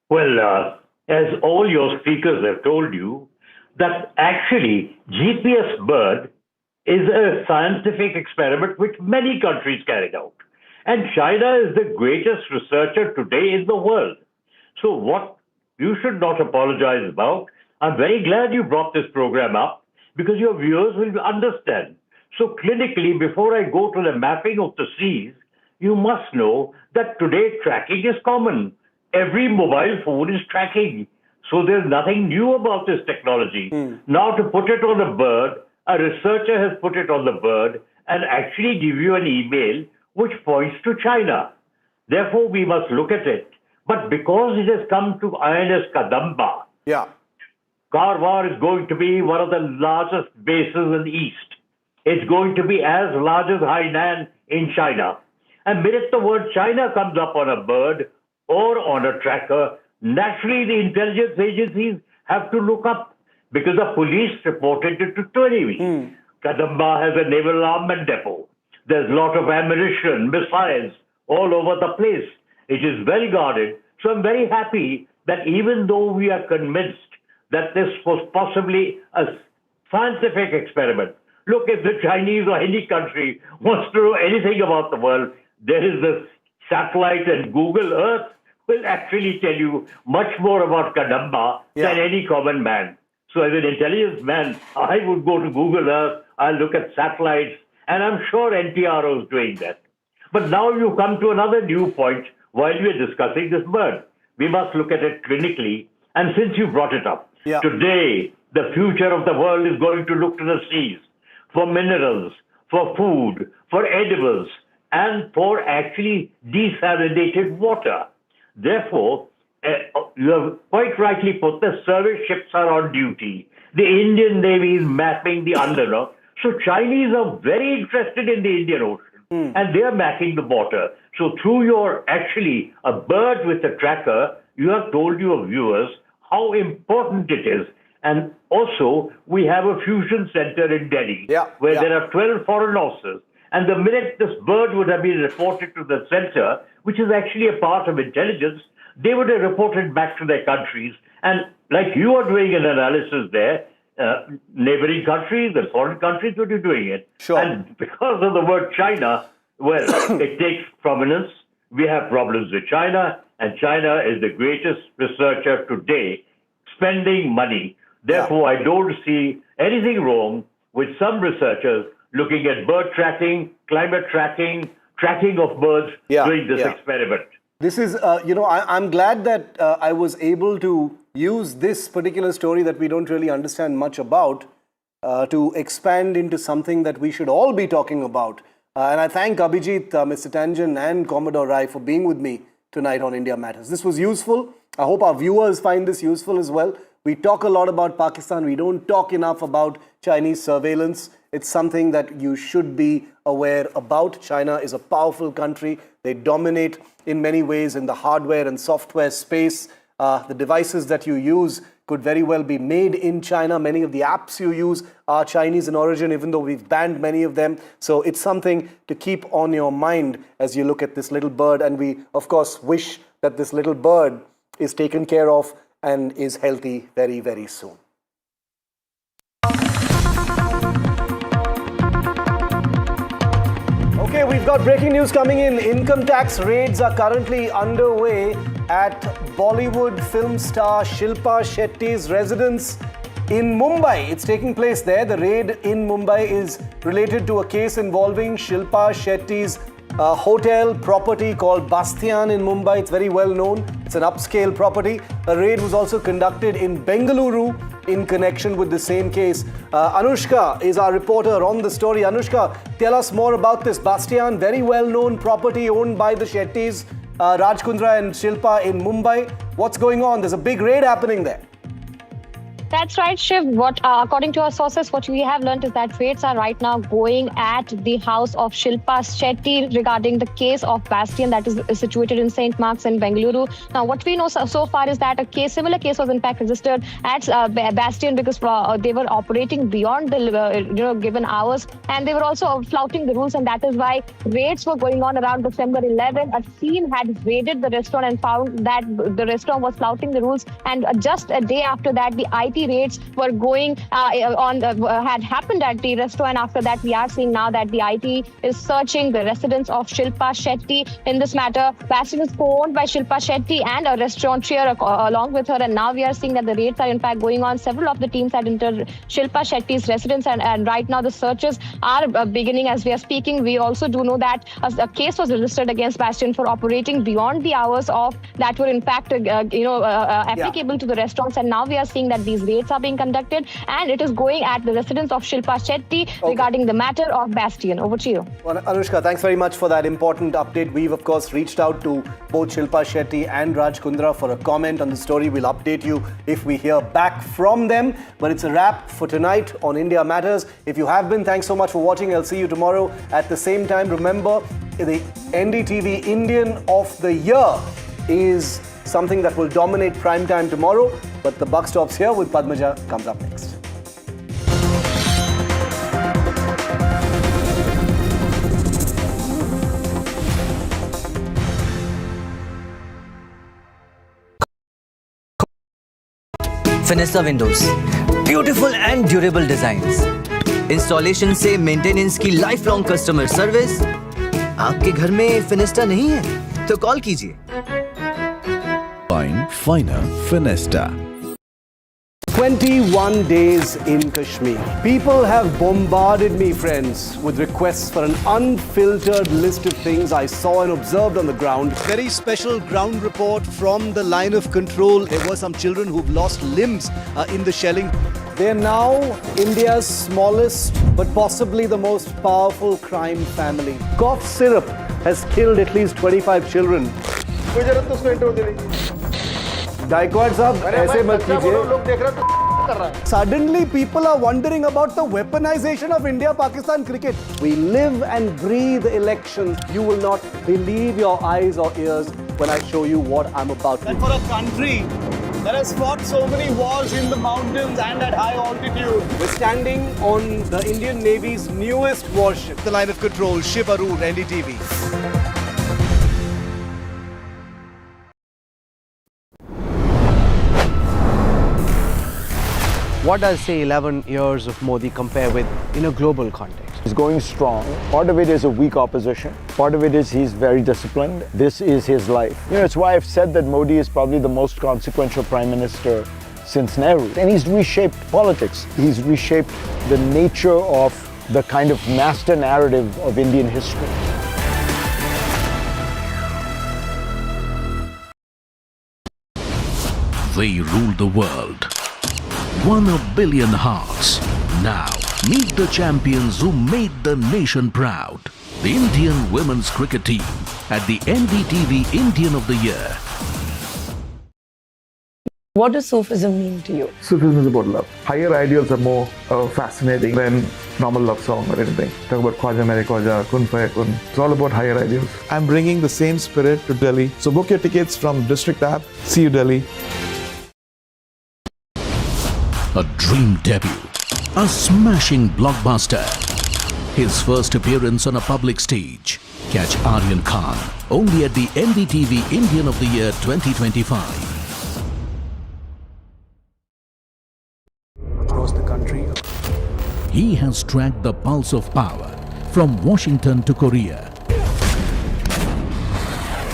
Well, as all your speakers have told you, that actually GPS bird is a scientific experiment which many countries carried out. And China is the greatest researcher today in the world. So what you should not apologize about. I'm very glad you brought this program up because your viewers will understand. So clinically, before I go to the mapping of the seas, you must know that today tracking is common. Every mobile phone is tracking. So there's nothing new about this technology. Now to put it on a bird, a researcher has put it on the bird and actually give you an email which points to China. Therefore, we must look at it. But because it has come to INS Kadamba, Karwar is going to be one of the largest bases in the east. It's going to be as large as Hainan in China. And minute the word China comes up on a bird or on a tracker, naturally the intelligence agencies have to look up because the police reported it to Navy. Kadamba has a naval armament depot. There's a lot of ammunition, missiles all over the place. It is well guarded. So I'm very happy that even though we are convinced that this was possibly a scientific experiment, look, if the Chinese or any country wants to know anything about the world, there is this satellite, and Google Earth will actually tell you much more about Kadamba than any common man. So as an intelligence man, I would go to Google Earth, I'll look at satellites, and I'm sure NTRO is doing that. But now you come to another new point while we're discussing this bird. We must look at it clinically, and since you brought it up, today the future of the world is going to look to the seas for minerals, for food, for edibles, and for actually desalinated water. Therefore, you have quite rightly put, the service ships are on duty. The Indian Navy is mapping the underwater. So Chinese are very interested in the Indian Ocean, and they are mapping the water. So through your, actually, a bird with a tracker, you have told your viewers how important it is. And also, we have a fusion center in Delhi where there are 12 foreign officers. And the minute this bird would have been reported to the center, which is actually a part of intelligence, they would have reported back to their countries. And like you are doing an analysis there, neighboring countries and foreign countries would be doing it. And because of the word China, well, it takes prominence. We have problems with China, and China is the greatest researcher today, spending money. Therefore, I don't see anything wrong with some researchers looking at bird tracking, climate tracking, tracking of birds doing this experiment. This is, I'm glad that I was able to use this particular story that we don't really understand much about to expand into something that we should all be talking about. And I thank Abhijit, Mr. Tanjan and Commodore Rai for being with me tonight on India Matters. This was useful. I hope our viewers find this useful as well. We talk a lot about Pakistan. We don't talk enough about Chinese surveillance. It's something that you should be aware about. China is a powerful country. They dominate in many ways in the hardware and software space. The devices that you use could very well be made in China. Many of the apps you use are Chinese in origin, even though we've banned many of them. So it's something to keep on your mind as you look at this little bird. And we, of course, wish that this little bird is taken care of and is healthy very, very soon. Okay, we've got breaking news coming in. Income tax raids are currently underway at Bollywood film star Shilpa Shetty's residence in Mumbai. It's taking place there. The raid in Mumbai is related to a case involving Shilpa Shetty's hotel property called Bastian in Mumbai. It's very well known. It's an upscale property. A raid was also conducted in Bengaluru in connection with the same case. Anushka is our reporter on the story. Anushka, tell us more about this. Bastian, very well known property owned by the Shettys, Raj Kundra and Shilpa in Mumbai. What's going on? There's a big raid happening there. That's right, Shiv. According to our sources, what we have learned is that raids are right now going at the house of Shilpa Shetty regarding the case of Bastian that is situated in St. Mark's in Bengaluru. Now, what we know so far is that similar case was in fact registered at Bastian because they were operating beyond the given hours, and they were also flouting the rules, and that is why raids were going on around December 11. A team had raided the restaurant and found that the restaurant was flouting the rules, and just a day after that, the IT raids were going had happened at the restaurant. After that, we are seeing now that the IT is searching the residence of Shilpa Shetty. In this matter, Bastian is co-owned by Shilpa Shetty and a restaurateur along with her, and now we are seeing that the raids are in fact going on. Several of the teams had entered Shilpa Shetty's residence, and right now the searches are beginning as we are speaking. We also do know that a case was registered against Bastian for operating beyond the hours of that were in fact applicable to the restaurants, and now we are seeing that these raids are being conducted, and it is going at the residence of Shilpa Shetty regarding the matter of Bastian. Over to you. Well, Anushka, thanks very much for that important update. We've, of course, reached out to both Shilpa Shetty and Raj Kundra for a comment on the story. We'll update you if we hear back from them. But it's a wrap for tonight on India Matters. If you have been, thanks so much for watching. I'll see you tomorrow at the same time. Remember, the NDTV Indian of the Year is something that will dominate prime time tomorrow, but the buck stops here with Padmaja. Comes up next. Fenesta windows, beautiful and durable designs, installation से maintenance की lifelong customer service. आपके घर में Fenesta नहीं है तो call कीजिए. Finer Fenesta. 21 days in Kashmir. People have bombarded me, friends, with requests for an unfiltered list of things I saw and observed on the ground. Very special ground report from the line of control. There were some children who've lost limbs in the shelling. They're now India's smallest, but possibly the most powerful crime family. Cough syrup has killed at least 25 children. Gaikwad sahab, aise mat kijiye. Suddenly people are wondering about the weaponization of India-Pakistan cricket. We live and breathe elections. You will not believe your eyes or ears when I show you what I'm about to. And for a country that has fought so many wars in the mountains and at high altitude, we're standing on the Indian Navy's newest warship, the line of control, Shiv Arur, NDTV. What does, say, 11 years of Modi compare with in a global context? He's going strong. Part of it is a weak opposition. Part of it is he's very disciplined. This is his life. It's why I've said that Modi is probably the most consequential prime minister since Nehru. And he's reshaped politics. He's reshaped the nature of the kind of master narrative of Indian history. They ruled the world. Won 1 billion hearts. Now, meet the champions who made the nation proud. The Indian women's cricket team at the NDTV Indian of the Year. What does Sufism mean to you? Sufism is about love. Higher ideals are more fascinating than normal love song or anything. Talk about Khwaja Mere Khwaja, Kun Faya Kun. It's all about higher ideals. I'm bringing the same spirit to Delhi. So book your tickets from District app. See you, Delhi. A dream debut. A smashing blockbuster. His first appearance on a public stage. Catch Aryan Khan only at the NDTV Indian of the Year 2025. Across the country. He has tracked the pulse of power from Washington to Korea.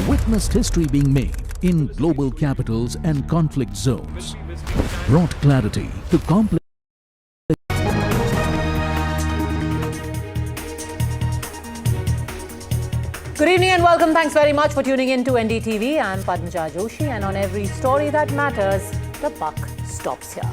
Witnessed history being made in global capitals and conflict zones. Brought clarity to complex. Good evening and welcome. Thanks very much for tuning in to NDTV. I'm Padmaja Joshi, and on every story that matters, the buck stops here.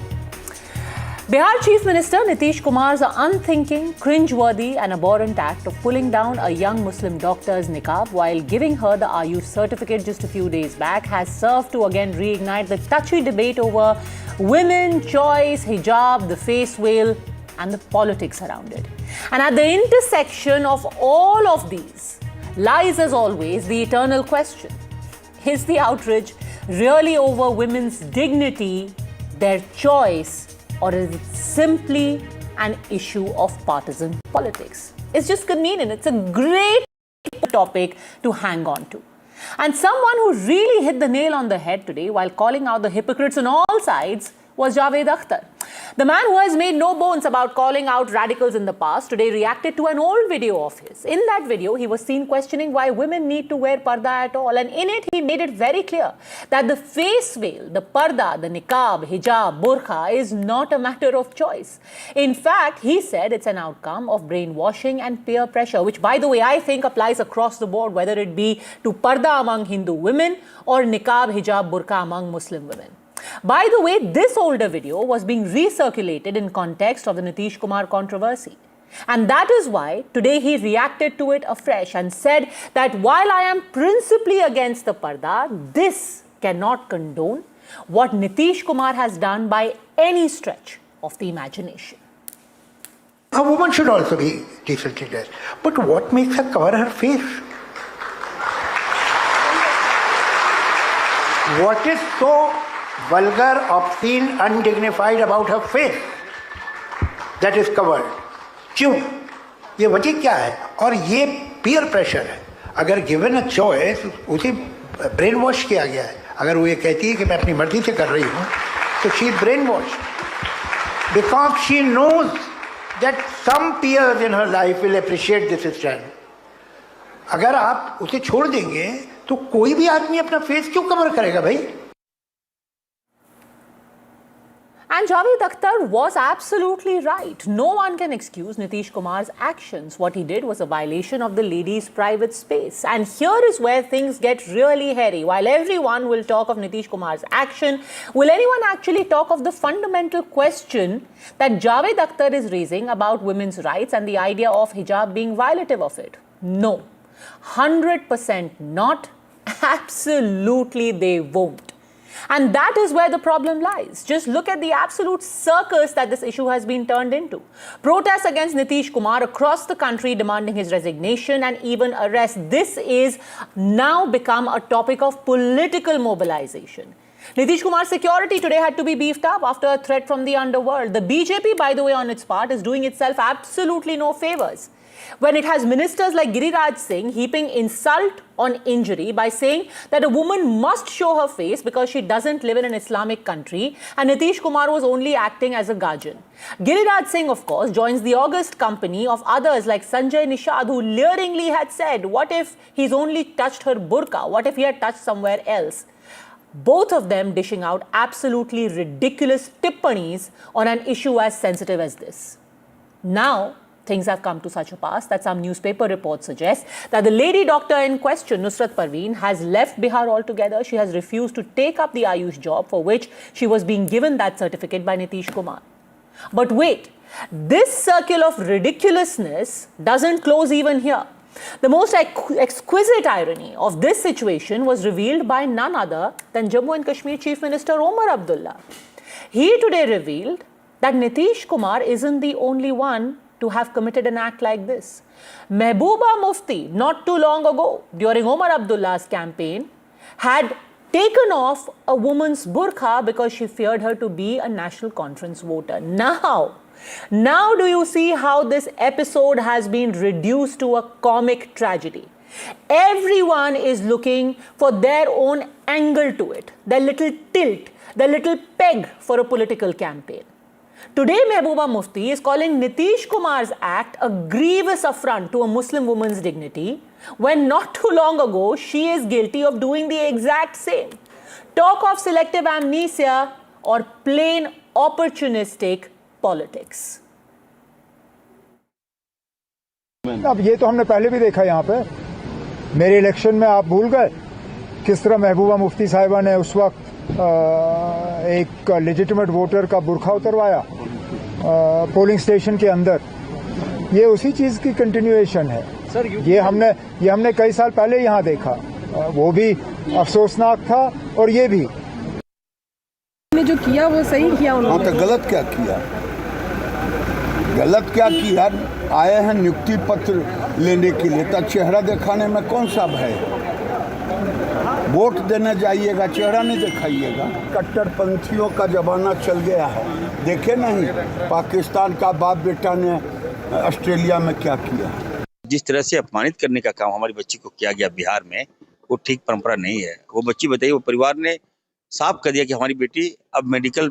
Bihar Chief Minister Nitish Kumar's unthinking, cringe-worthy and abhorrent act of pulling down a young Muslim doctor's niqab while giving her the Ayush certificate just a few days back has served to again reignite the touchy debate over women, choice, hijab, the face veil and the politics around it. And at the intersection of all of these lies, as always, the eternal question: is the outrage really over women's dignity, their choice, or is it simply an issue of partisan politics? It's just convenient. It's a great topic to hang on to. And someone who really hit the nail on the head today while calling out the hypocrites on all sides was Javed Akhtar. The man who has made no bones about calling out radicals in the past today reacted to an old video of his. In that video, he was seen questioning why women need to wear parda at all. And in it, he made it very clear that the face veil, the parda, the niqab, hijab, burqa is not a matter of choice. In fact, he said it's an outcome of brainwashing and peer pressure, which, by the way, I think applies across the board, whether it be to parda among Hindu women or niqab, hijab, burqa among Muslim women. By the way, this older video was being recirculated in context of the Nitish Kumar controversy. And that is why today he reacted to it afresh and said that while I am principally against the parda, this cannot condone what Nitish Kumar has done by any stretch of the imagination. A woman should also be decently dressed. But what makes her cover her face? What is so vulgar, obscene, undignified about her face that is covered? क्यों? ये वजह क्या है? और ये peer pressure है. अगर given a choice, उसे brain wash किया गया है. अगर वो ये कहती है कि मैं अपनी मर्जी से कर रही हूँ, तो she is brainwashed because she knows that some peers in her life will appreciate this stand. अगर आप उसे छोड़ देंगे, तो कोई भी आदमी अपना face क्यों cover करेगा भाई? And Javed Akhtar was absolutely right. No one can excuse Nitish Kumar's actions. What he did was a violation of the lady's private space. And here is where things get really hairy. While everyone will talk of Nitish Kumar's action, will anyone actually talk of the fundamental question that Javed Akhtar is raising about women's rights and the idea of hijab being violative of it? No. 100% not. Absolutely they won't. And that is where the problem lies. Just look at the absolute circus that this issue has been turned into. Protests against Nitish Kumar across the country demanding his resignation and even arrest. This is now become a topic of political mobilization. Nitish Kumar's security today had to be beefed up after a threat from the underworld. The BJP, by the way, on its part, is doing itself absolutely no favors when it has ministers like Giriraj Singh heaping insult on injury by saying that a woman must show her face because she doesn't live in an Islamic country, and Nitish Kumar was only acting as a guardian. Giriraj Singh, of course, joins the august company of others like Sanjay Nishad, who leeringly had said, what if he's only touched her burqa? What if he had touched somewhere else? Both of them dishing out absolutely ridiculous tippanis on an issue as sensitive as this. Now, things have come to such a pass that some newspaper reports suggest that the lady doctor in question, Nusrat Parveen, has left Bihar altogether. She has refused to take up the Ayush job for which she was being given that certificate by Nitish Kumar. But wait, this circle of ridiculousness doesn't close even here. The most exquisite irony of this situation was revealed by none other than Jammu and Kashmir Chief Minister Omar Abdullah. He today revealed that Nitish Kumar isn't the only one to have committed an act like this. Mehbooba Mufti, not too long ago, during Omar Abdullah's campaign, had taken off a woman's burqa because she feared her to be a National Conference voter. Now do you see how this episode has been reduced to a comic tragedy? Everyone is looking for their own angle to it, their little tilt, their little peg for a political campaign. Today, Mehbooba Mufti is calling Nitish Kumar's act a grievous affront to a Muslim woman's dignity, when not too long ago, she is guilty of doing the exact same. Talk of selective amnesia or plain opportunistic politics. अब ये तो हमने पहले भी देखा यहाँ पे, मेरे इलेक्शन में आप भूल गए किस तरह महबूबा मुफ्ती साहिबा ने उस वक्त एक लेजिटिमेट वोटर का बुरखा उतरवाया पोलिंग स्टेशन के अंदर। ये उसी चीज की कंटिन्यूएशन है सर। ये हमने कई साल पहले यहाँ देखा, वो भी अफसोसनाक था और ये भी जो किया वो सही किया उन्होंने। तो गलत क्या किया? गलत क्या किया? आए हैं नियुक्ति पत्र लेने के लिए, तो चेहरा दिखाने में कौन सा भय? वोट देने जाइएगा, चेहरा नहीं दिखाइएगा। कट्टरपंथियों का जमाना चल गया है। देखे नहीं पाकिस्तान का बाप बेटा ने ऑस्ट्रेलिया में क्या किया? जिस तरह से अपमानित करने का काम हमारी बच्ची को किया गया बिहार में, वो ठीक परंपरा नहीं है। वो बच्ची बताइए, वो परिवार ने साफ कर दिया कि हमारी बेटी अब मेडिकल